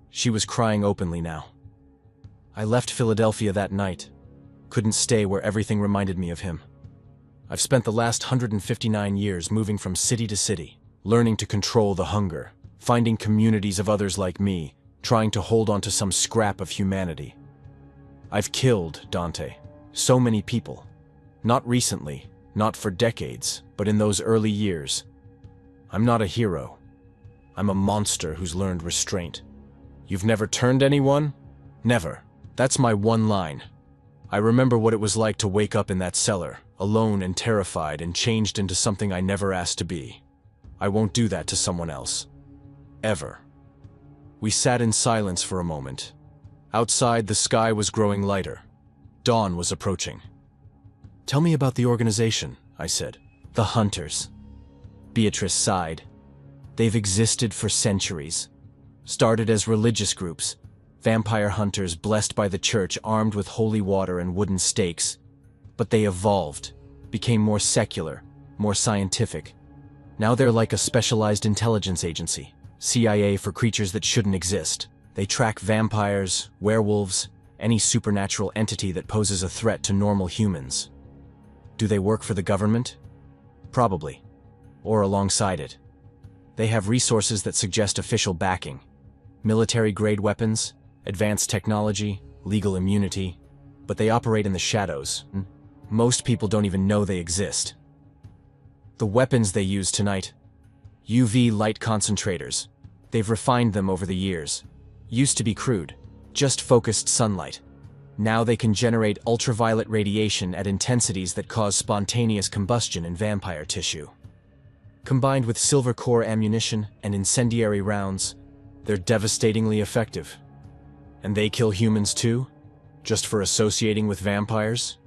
She was crying openly now. I left Philadelphia that night. Couldn't stay where everything reminded me of him. I've spent the last 159 years moving from city to city, learning to control the hunger, finding communities of others like me, trying to hold on to some scrap of humanity. I've killed, Dante, so many people. Not recently, not for decades, but in those early years. I'm not a hero. I'm a monster who's learned restraint. You've never turned anyone? Never. That's my one line. I remember what it was like to wake up in that cellar, alone and terrified, and changed into something I never asked to be. I won't do that to someone else. Ever. We sat in silence for a moment. Outside, the sky was growing lighter. Dawn was approaching. "Tell me about the organization," I said. "The Hunters." Beatrice sighed. "They've existed for centuries. Started as religious groups, vampire hunters blessed by the church armed with holy water and wooden stakes. But they evolved, became more secular, more scientific. Now they're like a specialized intelligence agency, CIA for creatures that shouldn't exist. They track vampires, werewolves, any supernatural entity that poses a threat to normal humans. Do they work for the government? Probably. Or alongside it. They have resources that suggest official backing. Military-grade weapons, advanced technology, legal immunity. But they operate in the shadows. Most people don't even know they exist. The weapons they use tonight: UV light concentrators. They've refined them over the years. Used to be crude, just focused sunlight. Now they can generate ultraviolet radiation at intensities that cause spontaneous combustion in vampire tissue. Combined with silver core ammunition and incendiary rounds, they're devastatingly effective. And they kill humans too? Just for associating with vampires?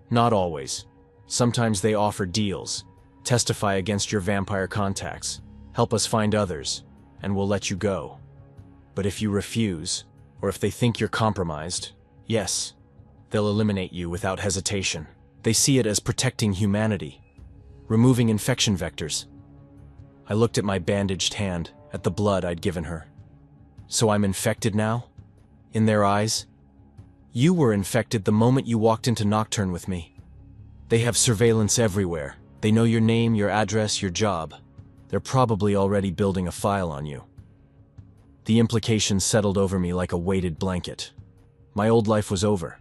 Not always. Sometimes they offer deals. Testify against your vampire contacts. Help us find others, and we'll let you go. But if you refuse, or if they think you're compromised, yes, they'll eliminate you without hesitation. They see it as protecting humanity, removing infection vectors. I looked at my bandaged hand, at the blood I'd given her. So I'm infected now? In their eyes? You were infected the moment you walked into Nocturne with me. They have surveillance everywhere. They know your name, your address, your job. They're probably already building a file on you. The implications settled over me like a weighted blanket. My old life was over.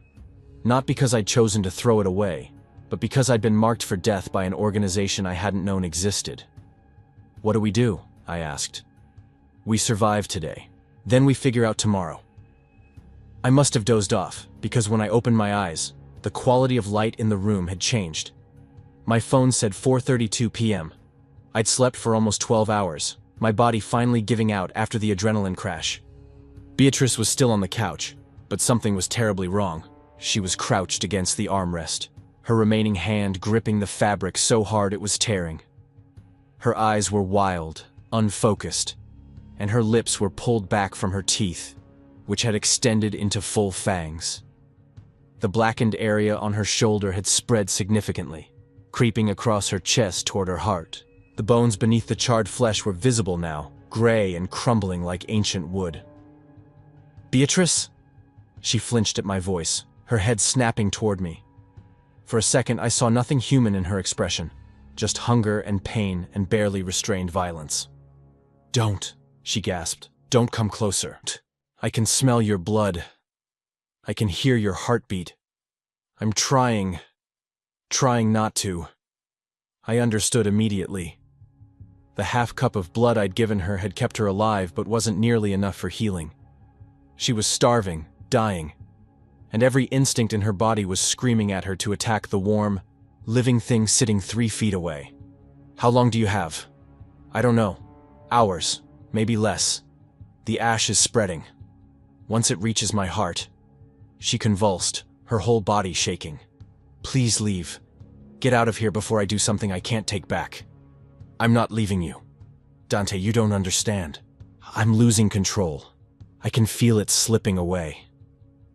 Not because I'd chosen to throw it away, but because I'd been marked for death by an organization I hadn't known existed. "What do we do?" I asked. "We survive today. Then we figure out tomorrow." I must have dozed off, because when I opened my eyes, the quality of light in the room had changed. My phone said 4:32 p.m. I'd slept for almost 12 hours, my body finally giving out after the adrenaline crash. Beatrice was still on the couch, but something was terribly wrong. She was crouched against the armrest, her remaining hand gripping the fabric so hard it was tearing. Her eyes were wild, unfocused, and her lips were pulled back from her teeth, which had extended into full fangs. The blackened area on her shoulder had spread significantly, creeping across her chest toward her heart. The bones beneath the charred flesh were visible now, gray and crumbling like ancient wood. "Beatrice?" She flinched at my voice, her head snapping toward me. For a second, I saw nothing human in her expression, just hunger and pain and barely restrained violence. "Don't," she gasped. "Don't come closer. I can smell your blood." I can hear your heartbeat. I'm trying not to. I understood immediately. The half cup of blood I'd given her had kept her alive, but wasn't nearly enough for healing. She was starving, dying, and every instinct in her body was screaming at her to attack the warm, living thing sitting 3 feet away. How long do you have? I don't know. Hours, maybe less. The ash is spreading. Once it reaches my heart. She convulsed, her whole body shaking. Please leave. Get out of here before I do something I can't take back. I'm not leaving you. Dante, you don't understand. I'm losing control. I can feel it slipping away.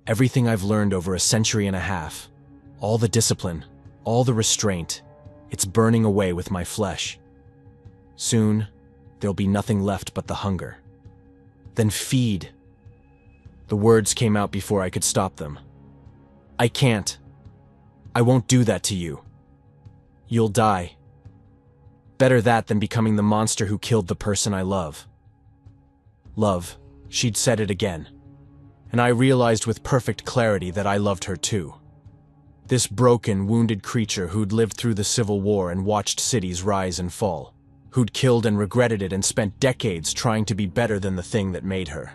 Everything I've learned over a century and a half, all the discipline, all the restraint, it's burning away with my flesh. Soon, there'll be nothing left but the hunger. Then feed. The words came out before I could stop them. I can't. I won't do that to you. You'll die. Better that than becoming the monster who killed the person I love. Love, she'd said it again. And I realized with perfect clarity that I loved her too. This broken, wounded creature who'd lived through the Civil War and watched cities rise and fall. Who'd killed and regretted it and spent decades trying to be better than the thing that made her.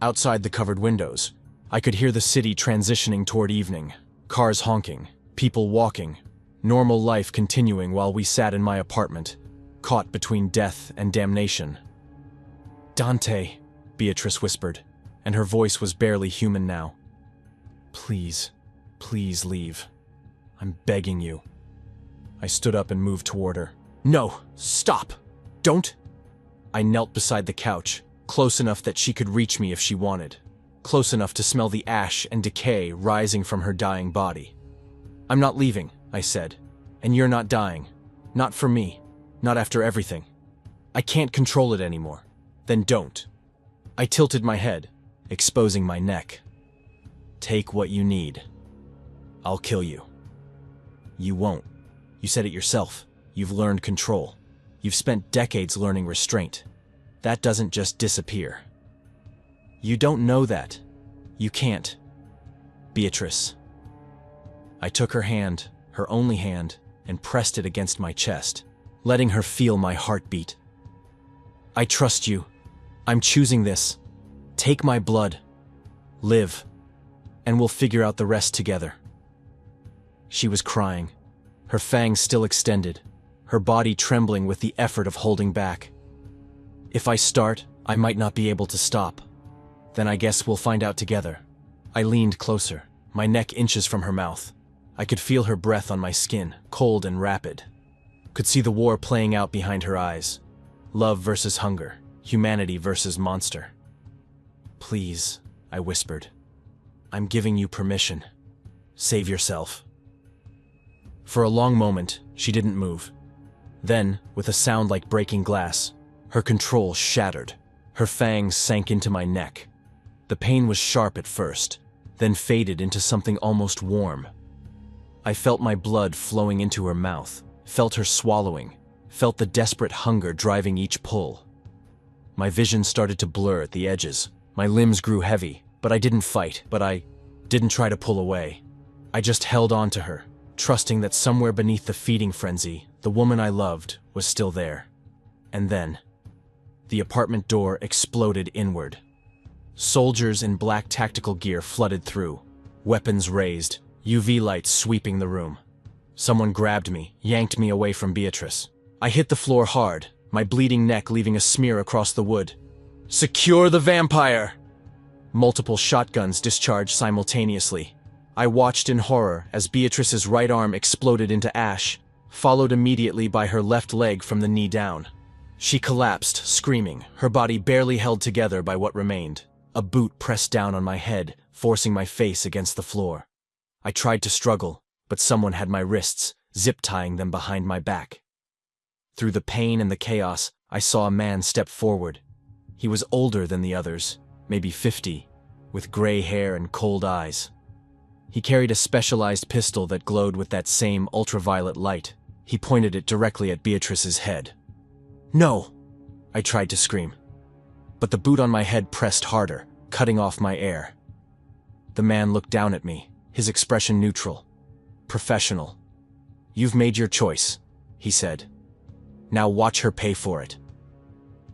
Outside the covered windows, I could hear the city transitioning toward evening, cars honking, people walking, normal life continuing while we sat in my apartment, caught between death and damnation. Dante, Beatrice whispered, and her voice was barely human now. Please, please leave. I'm begging you. I stood up and moved toward her. No, stop! Don't! I knelt beside the couch, close enough that she could reach me if she wanted, close enough to smell the ash and decay rising from her dying body. I'm not leaving, I said, and you're not dying. Not for me, not after everything. I can't control it anymore. Then don't. I tilted my head, exposing my neck. Take what you need. I'll kill you. You won't. You said it yourself. You've learned control. You've spent decades learning restraint. That doesn't just disappear. You don't know that. You can't. Beatrice. I took her hand, her only hand, and pressed it against my chest, letting her feel my heartbeat. I trust you. I'm choosing this. Take my blood. Live. And we'll figure out the rest together. She was crying, her fangs still extended, her body trembling with the effort of holding back. If I start, I might not be able to stop. Then I guess we'll find out together. I leaned closer, my neck inches from her mouth. I could feel her breath on my skin, cold and rapid. Could see the war playing out behind her eyes. Love versus hunger, humanity versus monster. Please, I whispered. I'm giving you permission. Save yourself. For a long moment, she didn't move. Then, with a sound like breaking glass, her control shattered. Her fangs sank into my neck. The pain was sharp at first, then faded into something almost warm. I felt my blood flowing into her mouth, felt her swallowing, felt the desperate hunger driving each pull. My vision started to blur at the edges. My limbs grew heavy, but I didn't fight, I didn't try to pull away. I just held on to her, trusting that somewhere beneath the feeding frenzy, the woman I loved was still there. And then, the apartment door exploded inward. Soldiers in black tactical gear flooded through, weapons raised, UV lights sweeping the room. Someone grabbed me, yanked me away from Beatrice. I hit the floor hard, my bleeding neck leaving a smear across the wood. Secure the vampire! Multiple shotguns discharged simultaneously. I watched in horror as Beatrice's right arm exploded into ash, followed immediately by her left leg from the knee down. She collapsed, screaming, her body barely held together by what remained. A boot pressed down on my head, forcing my face against the floor. I tried to struggle, but someone had my wrists, zip-tying them behind my back. Through the pain and the chaos, I saw a man step forward. He was older than the others, maybe 50, with gray hair and cold eyes. He carried a specialized pistol that glowed with that same ultraviolet light. He pointed it directly at Beatrice's head. No! I tried to scream. But the boot on my head pressed harder, cutting off my air. The man looked down at me, his expression neutral. Professional. "You've made your choice," he said. "Now watch her pay for it."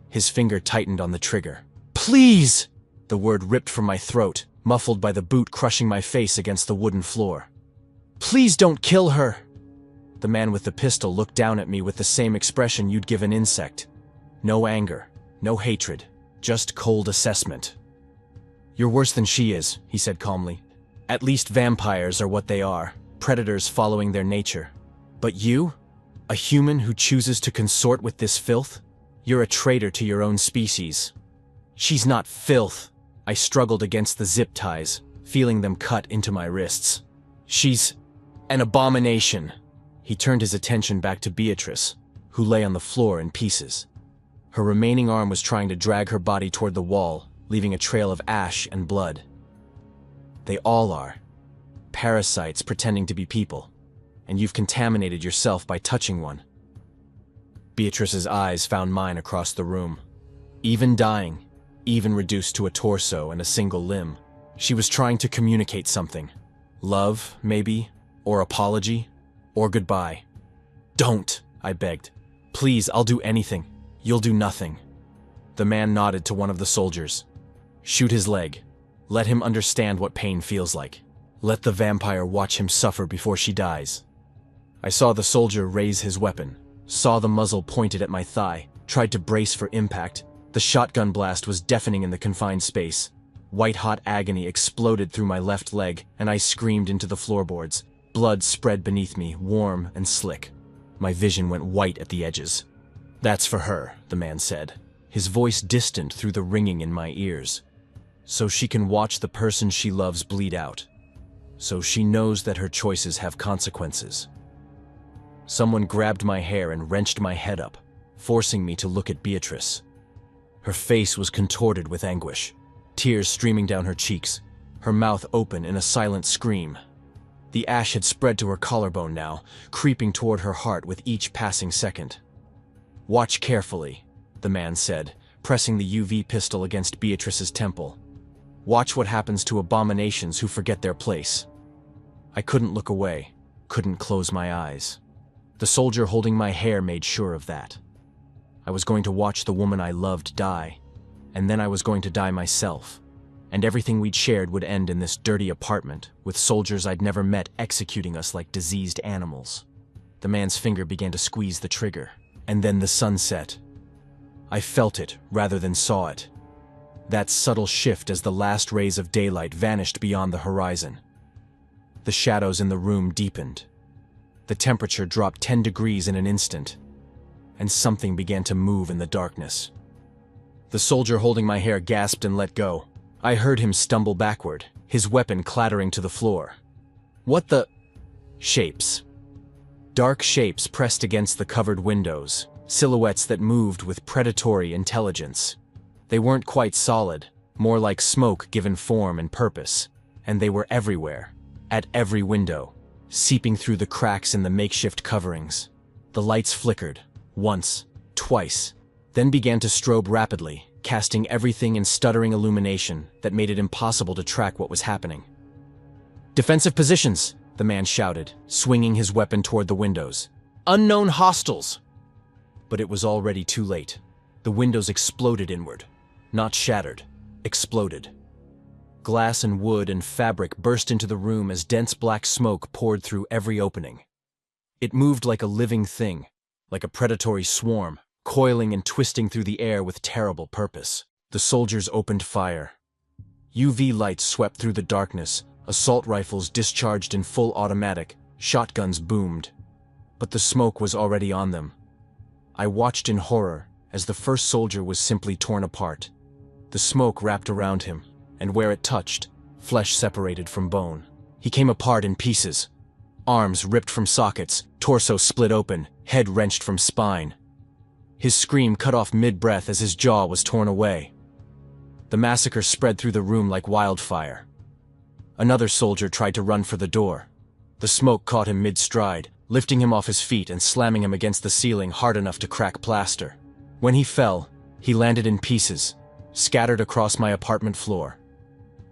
His finger tightened on the trigger. "Please!" The word ripped from my throat, muffled by the boot crushing my face against the wooden floor. "Please don't kill her!" The man with the pistol looked down at me with the same expression you'd give an insect. No anger, no hatred, just cold assessment. "You're worse than she is," he said calmly. "At least vampires are what they are, predators following their nature. But you? A human who chooses to consort with this filth? You're a traitor to your own species." "She's not filth." I struggled against the zip ties, feeling them cut into my wrists. "She's an abomination." He turned his attention back to Beatrice, who lay on the floor in pieces. Her remaining arm was trying to drag her body toward the wall, leaving a trail of ash and blood. They all are. Parasites pretending to be people, and you've contaminated yourself by touching one. Beatrice's eyes found mine across the room. Even dying, even reduced to a torso and a single limb, she was trying to communicate something. Love, maybe, or apology, or goodbye. "Don't," I begged. "Please, I'll do anything. You'll do nothing." The man nodded to one of the soldiers. "Shoot his leg. Let him understand what pain feels like. Let the vampire watch him suffer before she dies." I saw the soldier raise his weapon, saw the muzzle pointed at my thigh, tried to brace for impact. The shotgun blast was deafening in the confined space. White-hot agony exploded through my left leg, and I screamed into the floorboards. Blood spread beneath me, warm and slick. My vision went white at the edges. "That's for her," the man said, his voice distant through the ringing in my ears. "So she can watch the person she loves bleed out. So she knows that her choices have consequences." Someone grabbed my hair and wrenched my head up, forcing me to look at Beatrice. Her face was contorted with anguish, tears streaming down her cheeks, her mouth open in a silent scream. The ash had spread to her collarbone now, creeping toward her heart with each passing second. "Watch carefully," the man said, pressing the UV pistol against Beatrice's temple. "Watch what happens to abominations who forget their place." I couldn't look away, couldn't close my eyes. The soldier holding my hair made sure of that. I was going to watch the woman I loved die, and then I was going to die myself, and everything we'd shared would end in this dirty apartment, with soldiers I'd never met executing us like diseased animals. The man's finger began to squeeze the trigger, and then the sun set. I felt it rather than saw it. That subtle shift as the last rays of daylight vanished beyond the horizon. The shadows in the room deepened. The temperature dropped 10 degrees in an instant, and something began to move in the darkness. The soldier holding my hair gasped and let go. I heard him stumble backward, his weapon clattering to the floor. "What the—" Shapes. Dark shapes pressed against the covered windows, silhouettes that moved with predatory intelligence. They weren't quite solid, more like smoke given form and purpose, and they were everywhere, at every window, seeping through the cracks in the makeshift coverings. The lights flickered, once, twice, then began to strobe rapidly, casting everything in stuttering illumination that made it impossible to track what was happening. "Defensive positions!" the man shouted, swinging his weapon toward the windows. "Unknown hostiles!" But it was already too late. The windows exploded inward. Not shattered, exploded. Glass and wood and fabric burst into the room as dense black smoke poured through every opening. It moved like a living thing, like a predatory swarm, coiling and twisting through the air with terrible purpose. The soldiers opened fire. UV lights swept through the darkness, assault rifles discharged in full automatic, shotguns boomed. But the smoke was already on them. I watched in horror as the first soldier was simply torn apart. The smoke wrapped around him, and where it touched, flesh separated from bone. He came apart in pieces. Arms ripped from sockets, torso split open, head wrenched from spine. His scream cut off mid-breath as his jaw was torn away. The massacre spread through the room like wildfire. Another soldier tried to run for the door. The smoke caught him mid-stride, lifting him off his feet and slamming him against the ceiling hard enough to crack plaster. When he fell, he landed in pieces, scattered across my apartment floor.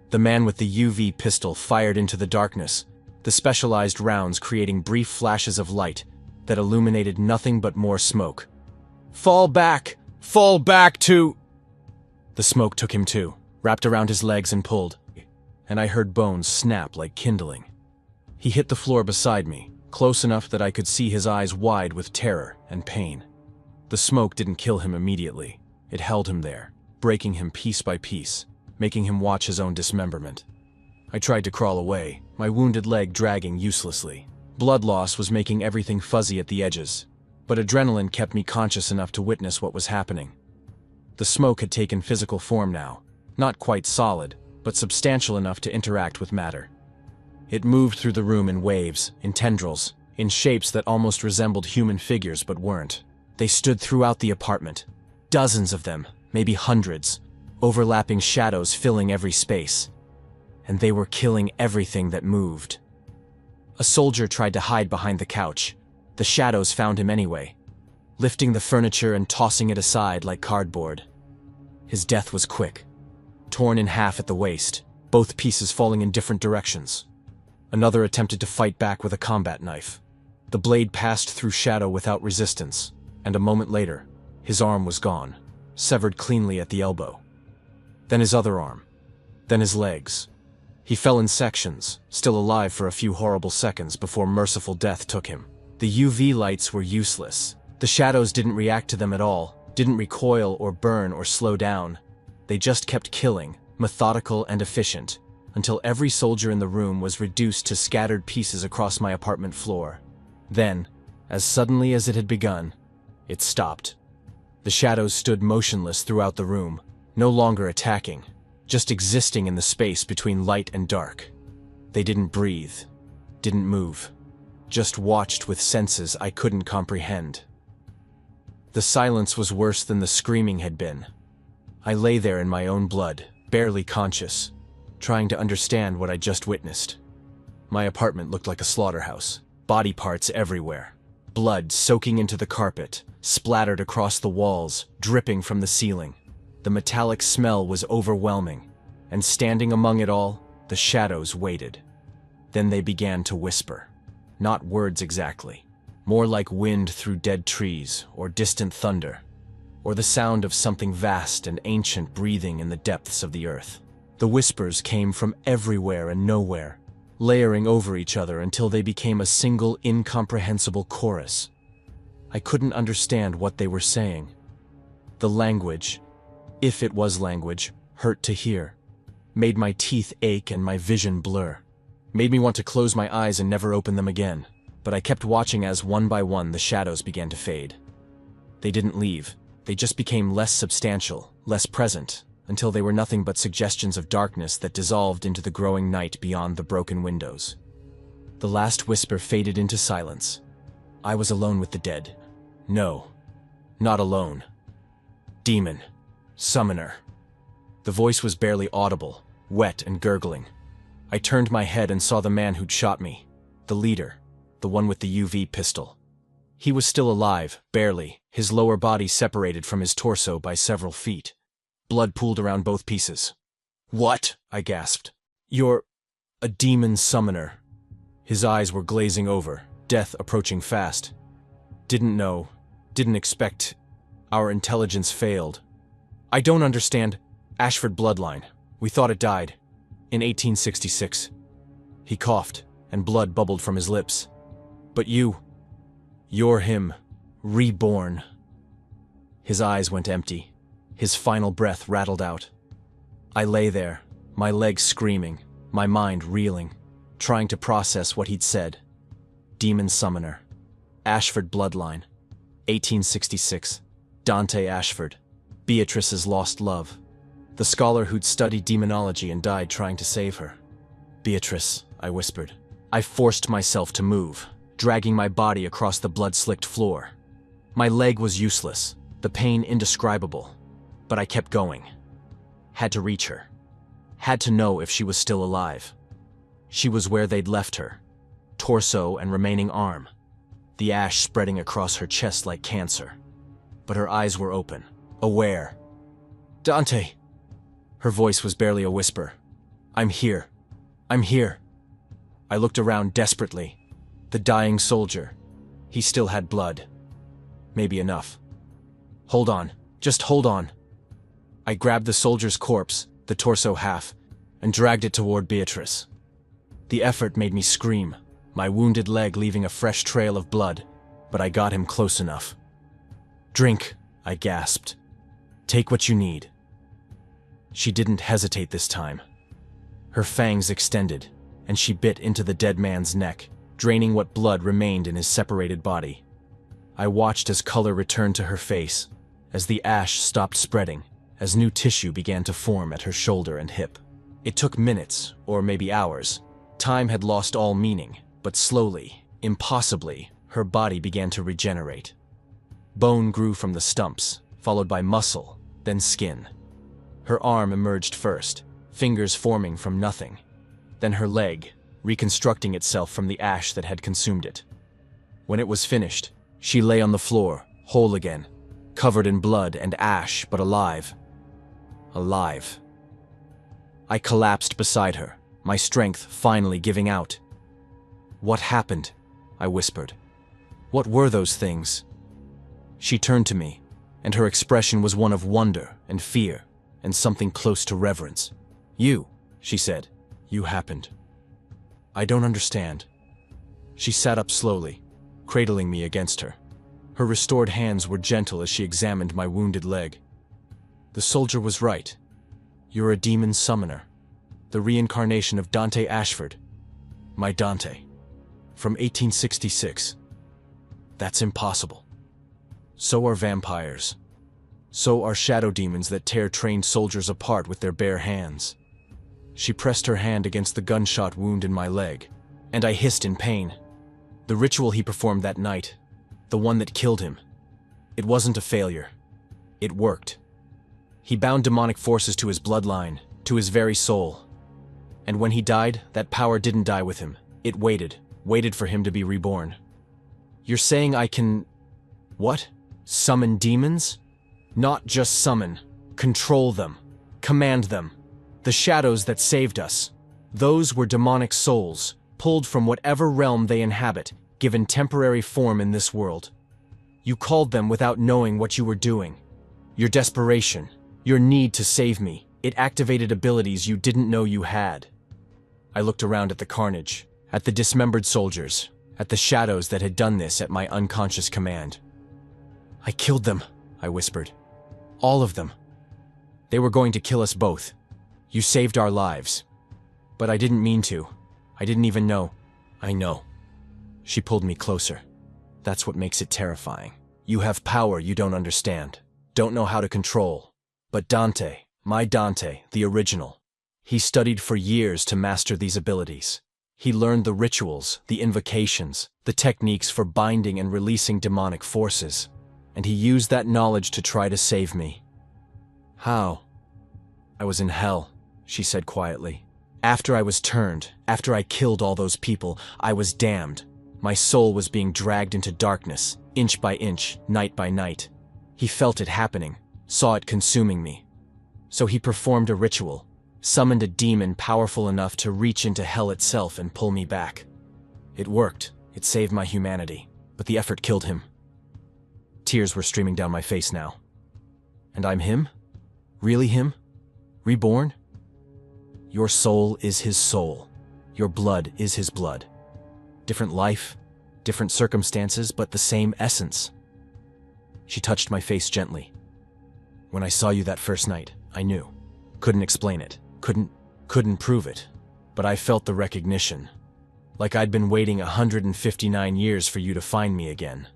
The man with the UV pistol fired into the darkness, the specialized rounds creating brief flashes of light that illuminated nothing but more smoke. "Fall back! Fall back to—" The smoke took him too, wrapped around his legs and pulled, and I heard bones snap like kindling. He hit the floor beside me, close enough that I could see his eyes wide with terror and pain. The smoke didn't kill him immediately. It held him there, breaking him piece by piece, making him watch his own dismemberment. I tried to crawl away, my wounded leg dragging uselessly. Blood loss was making everything fuzzy at the edges, but adrenaline kept me conscious enough to witness what was happening. The smoke had taken physical form now, not quite solid, but substantial enough to interact with matter. It moved through the room in waves, in tendrils, in shapes that almost resembled human figures but weren't. They stood throughout the apartment, dozens of them, maybe hundreds, overlapping shadows filling every space. And they were killing everything that moved. A soldier tried to hide behind the couch. The shadows found him anyway, lifting the furniture and tossing it aside like cardboard. His death was quick, torn in half at the waist, both pieces falling in different directions. Another attempted to fight back with a combat knife. The blade passed through shadow without resistance, and a moment later, his arm was gone, severed cleanly at the elbow. Then his other arm, then his legs. He fell in sections, still alive for a few horrible seconds before merciful death took him. The UV lights were useless. The shadows didn't react to them at all, didn't recoil or burn or slow down. They just kept killing, methodical and efficient, until every soldier in the room was reduced to scattered pieces across my apartment floor. Then, as suddenly as it had begun, it stopped. The shadows stood motionless throughout the room, no longer attacking, just existing in the space between light and dark. They didn't breathe, didn't move, just watched with senses I couldn't comprehend. The silence was worse than the screaming had been. I lay there in my own blood, barely conscious, trying to understand what I just witnessed. My apartment looked like a slaughterhouse, body parts everywhere, blood soaking into the carpet, splattered across the walls, dripping from the ceiling. The metallic smell was overwhelming, and standing among it all, the shadows waited. Then they began to whisper. Not words exactly, more like wind through dead trees or distant thunder, or the sound of something vast and ancient breathing in the depths of the earth. The whispers came from everywhere and nowhere, layering over each other until they became a single incomprehensible chorus. I couldn't understand what they were saying. The language, if it was language, hurt to hear, made my teeth ache and my vision blur, made me want to close my eyes and never open them again. But I kept watching as one by one the shadows began to fade. They didn't leave, they just became less substantial, less present, until they were nothing but suggestions of darkness that dissolved into the growing night beyond the broken windows. The last whisper faded into silence. I was alone with the dead. No, not alone. Demon. Summoner. The voice was barely audible, wet and gurgling. I turned my head and saw the man who'd shot me, the leader, the one with the UV pistol. He was still alive, barely, his lower body separated from his torso by several feet. Blood pooled around both pieces. "What?" I gasped. "You're a demon summoner." His eyes were glazing over, death approaching fast. "Didn't know, didn't expect. Our intelligence failed. I don't understand. Ashford bloodline. We thought it died. In 1866. He coughed, and blood bubbled from his lips. "But you're him. Reborn." His eyes went empty. His final breath rattled out. I lay there, my legs screaming, my mind reeling, trying to process what he'd said. Demon summoner. Ashford bloodline. 1866. Dante Ashford. Beatrice's lost love. The scholar who'd studied demonology and died trying to save her. "Beatrice," I whispered. I forced myself to move, dragging my body across the blood-slicked floor. My leg was useless, the pain indescribable, but I kept going. Had to reach her. Had to know if she was still alive. She was where they'd left her, torso and remaining arm, the ash spreading across her chest like cancer. But her eyes were open, aware. "Dante!" Her voice was barely a whisper. I'm here. I'm here. I looked around desperately. The dying soldier. He still had blood. Maybe enough. Hold on. Just hold on. I grabbed the soldier's corpse, the torso half, and dragged it toward Beatrice. The effort made me scream, my wounded leg leaving a fresh trail of blood, but I got him close enough. Drink, I gasped. Take what you need. She didn't hesitate this time. Her fangs extended, and she bit into the dead man's neck, draining what blood remained in his separated body. I watched as color returned to her face, as the ash stopped spreading, as new tissue began to form at her shoulder and hip. It took minutes, or maybe hours. Time had lost all meaning, but slowly, impossibly, her body began to regenerate. Bone grew from the stumps, followed by muscle, then skin. Her arm emerged first, fingers forming from nothing. Then her leg, reconstructing itself from the ash that had consumed it. When it was finished, she lay on the floor, whole again, covered in blood and ash, but alive. Alive. I collapsed beside her, my strength finally giving out. What happened? I whispered. What were those things? She turned to me, and her expression was one of wonder and fear, and something close to reverence. You, she said. You happened. I don't understand. She sat up slowly, cradling me against her. Her restored hands were gentle as she examined my wounded leg. The soldier was right. You're a demon summoner. The reincarnation of Dante Ashford. My Dante. From 1866. That's impossible. So are vampires. So are shadow demons that tear trained soldiers apart with their bare hands. She pressed her hand against the gunshot wound in my leg, and I hissed in pain. The ritual he performed that night, the one that killed him, it wasn't a failure. It worked. He bound demonic forces to his bloodline, to his very soul. And when he died, that power didn't die with him. It waited for him to be reborn. You're saying I can... what? Summon demons? Not just summon. Control them. Command them. The shadows that saved us. Those were demonic souls, pulled from whatever realm they inhabit, given temporary form in this world. You called them without knowing what you were doing. Your desperation, your need to save me, it activated abilities you didn't know you had. I looked around at the carnage, at the dismembered soldiers, at the shadows that had done this at my unconscious command. I killed them, I whispered. All of them. They were going to kill us both. You saved our lives. But I didn't mean to. I didn't even know. I know. She pulled me closer. That's what makes it terrifying. You have power you don't understand, don't know how to control. But Dante, my Dante, the original, he studied for years to master these abilities. He learned the rituals, the invocations, the techniques for binding and releasing demonic forces. And he used that knowledge to try to save me. How? I was in hell, she said quietly. After I was turned, after I killed all those people, I was damned. My soul was being dragged into darkness, inch by inch, night by night. He felt it happening, saw it consuming me. So he performed a ritual, summoned a demon powerful enough to reach into hell itself and pull me back. It worked. It saved my humanity, but the effort killed him. Tears were streaming down my face now. And I'm him? Really him? Reborn? Your soul is his soul. Your blood is his blood. Different life, different circumstances, but the same essence. She touched my face gently. When I saw you that first night, I knew. Couldn't explain it. Couldn't prove it. But I felt the recognition. Like I'd been waiting 159 years for you to find me again.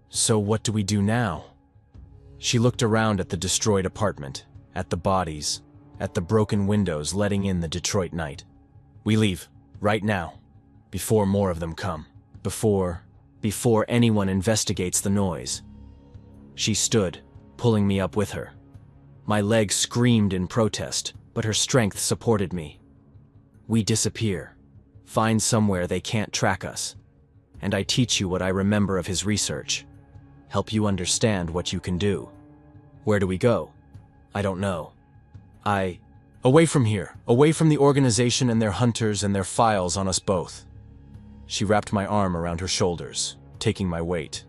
So what do we do now? She looked around at the destroyed apartment, at the bodies, at the broken windows letting in the Detroit night. We leave, right now, before more of them come, before anyone investigates the noise. She stood, pulling me up with her. My leg screamed in protest, but her strength supported me. We disappear, find somewhere they can't track us, and I teach you what I remember of his research. Help you understand what you can do. Where do we go? I don't know. Away from here, away from the organization and their hunters and their files on us both. She wrapped my arm around her shoulders, taking my weight.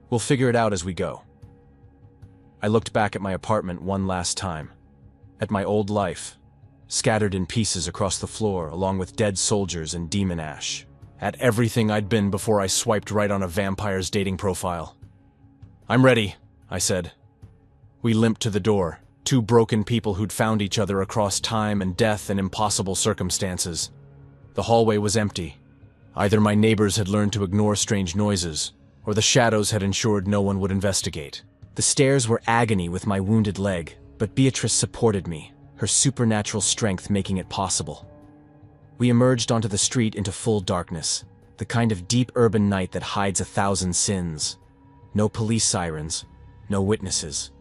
We'll figure it out as we go. I looked back at my apartment one last time. At my old life, scattered in pieces across the floor along with dead soldiers and demon ash. At everything I'd been before I swiped right on a vampire's dating profile. "I'm ready," I said. We limped to the door, two broken people who'd found each other across time and death and impossible circumstances. The hallway was empty. Either my neighbors had learned to ignore strange noises, or the shadows had ensured no one would investigate. The stairs were agony with my wounded leg, but Beatrice supported me, her supernatural strength making it possible. We emerged onto the street into full darkness, the kind of deep urban night that hides 1,000 sins. No police sirens, no witnesses.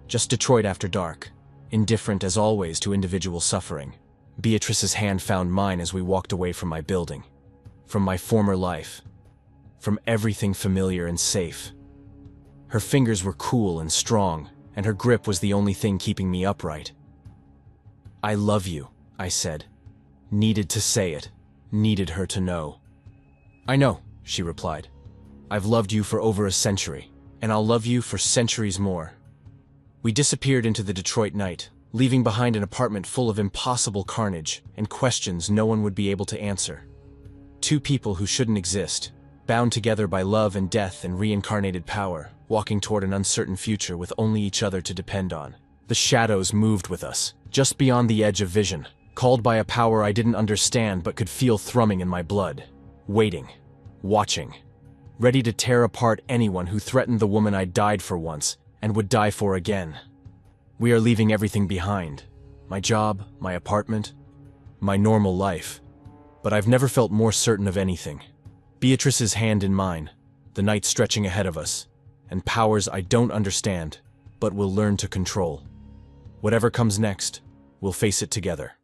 Just Detroit after dark, indifferent as always to individual suffering. Beatrice's hand found mine as we walked away from my building, from my former life, from everything familiar and safe. Her fingers were cool and strong, and her grip was the only thing keeping me upright. "I love you," I said. Needed to say it, needed her to know. "I know," she replied. "I've loved you for over a century, and I'll love you for centuries more." We disappeared into the Detroit night, leaving behind an apartment full of impossible carnage and questions no one would be able to answer. Two people who shouldn't exist, bound together by love and death and reincarnated power, walking toward an uncertain future with only each other to depend on. The shadows moved with us, just beyond the edge of vision, called by a power I didn't understand but could feel thrumming in my blood. Waiting, watching, ready to tear apart anyone who threatened the woman I died for once and would die for again. We are leaving everything behind. My job, my apartment, my normal life. But I've never felt more certain of anything. Beatrice's hand in mine, the night stretching ahead of us, and powers I don't understand, but will learn to control. Whatever comes next, we'll face it together.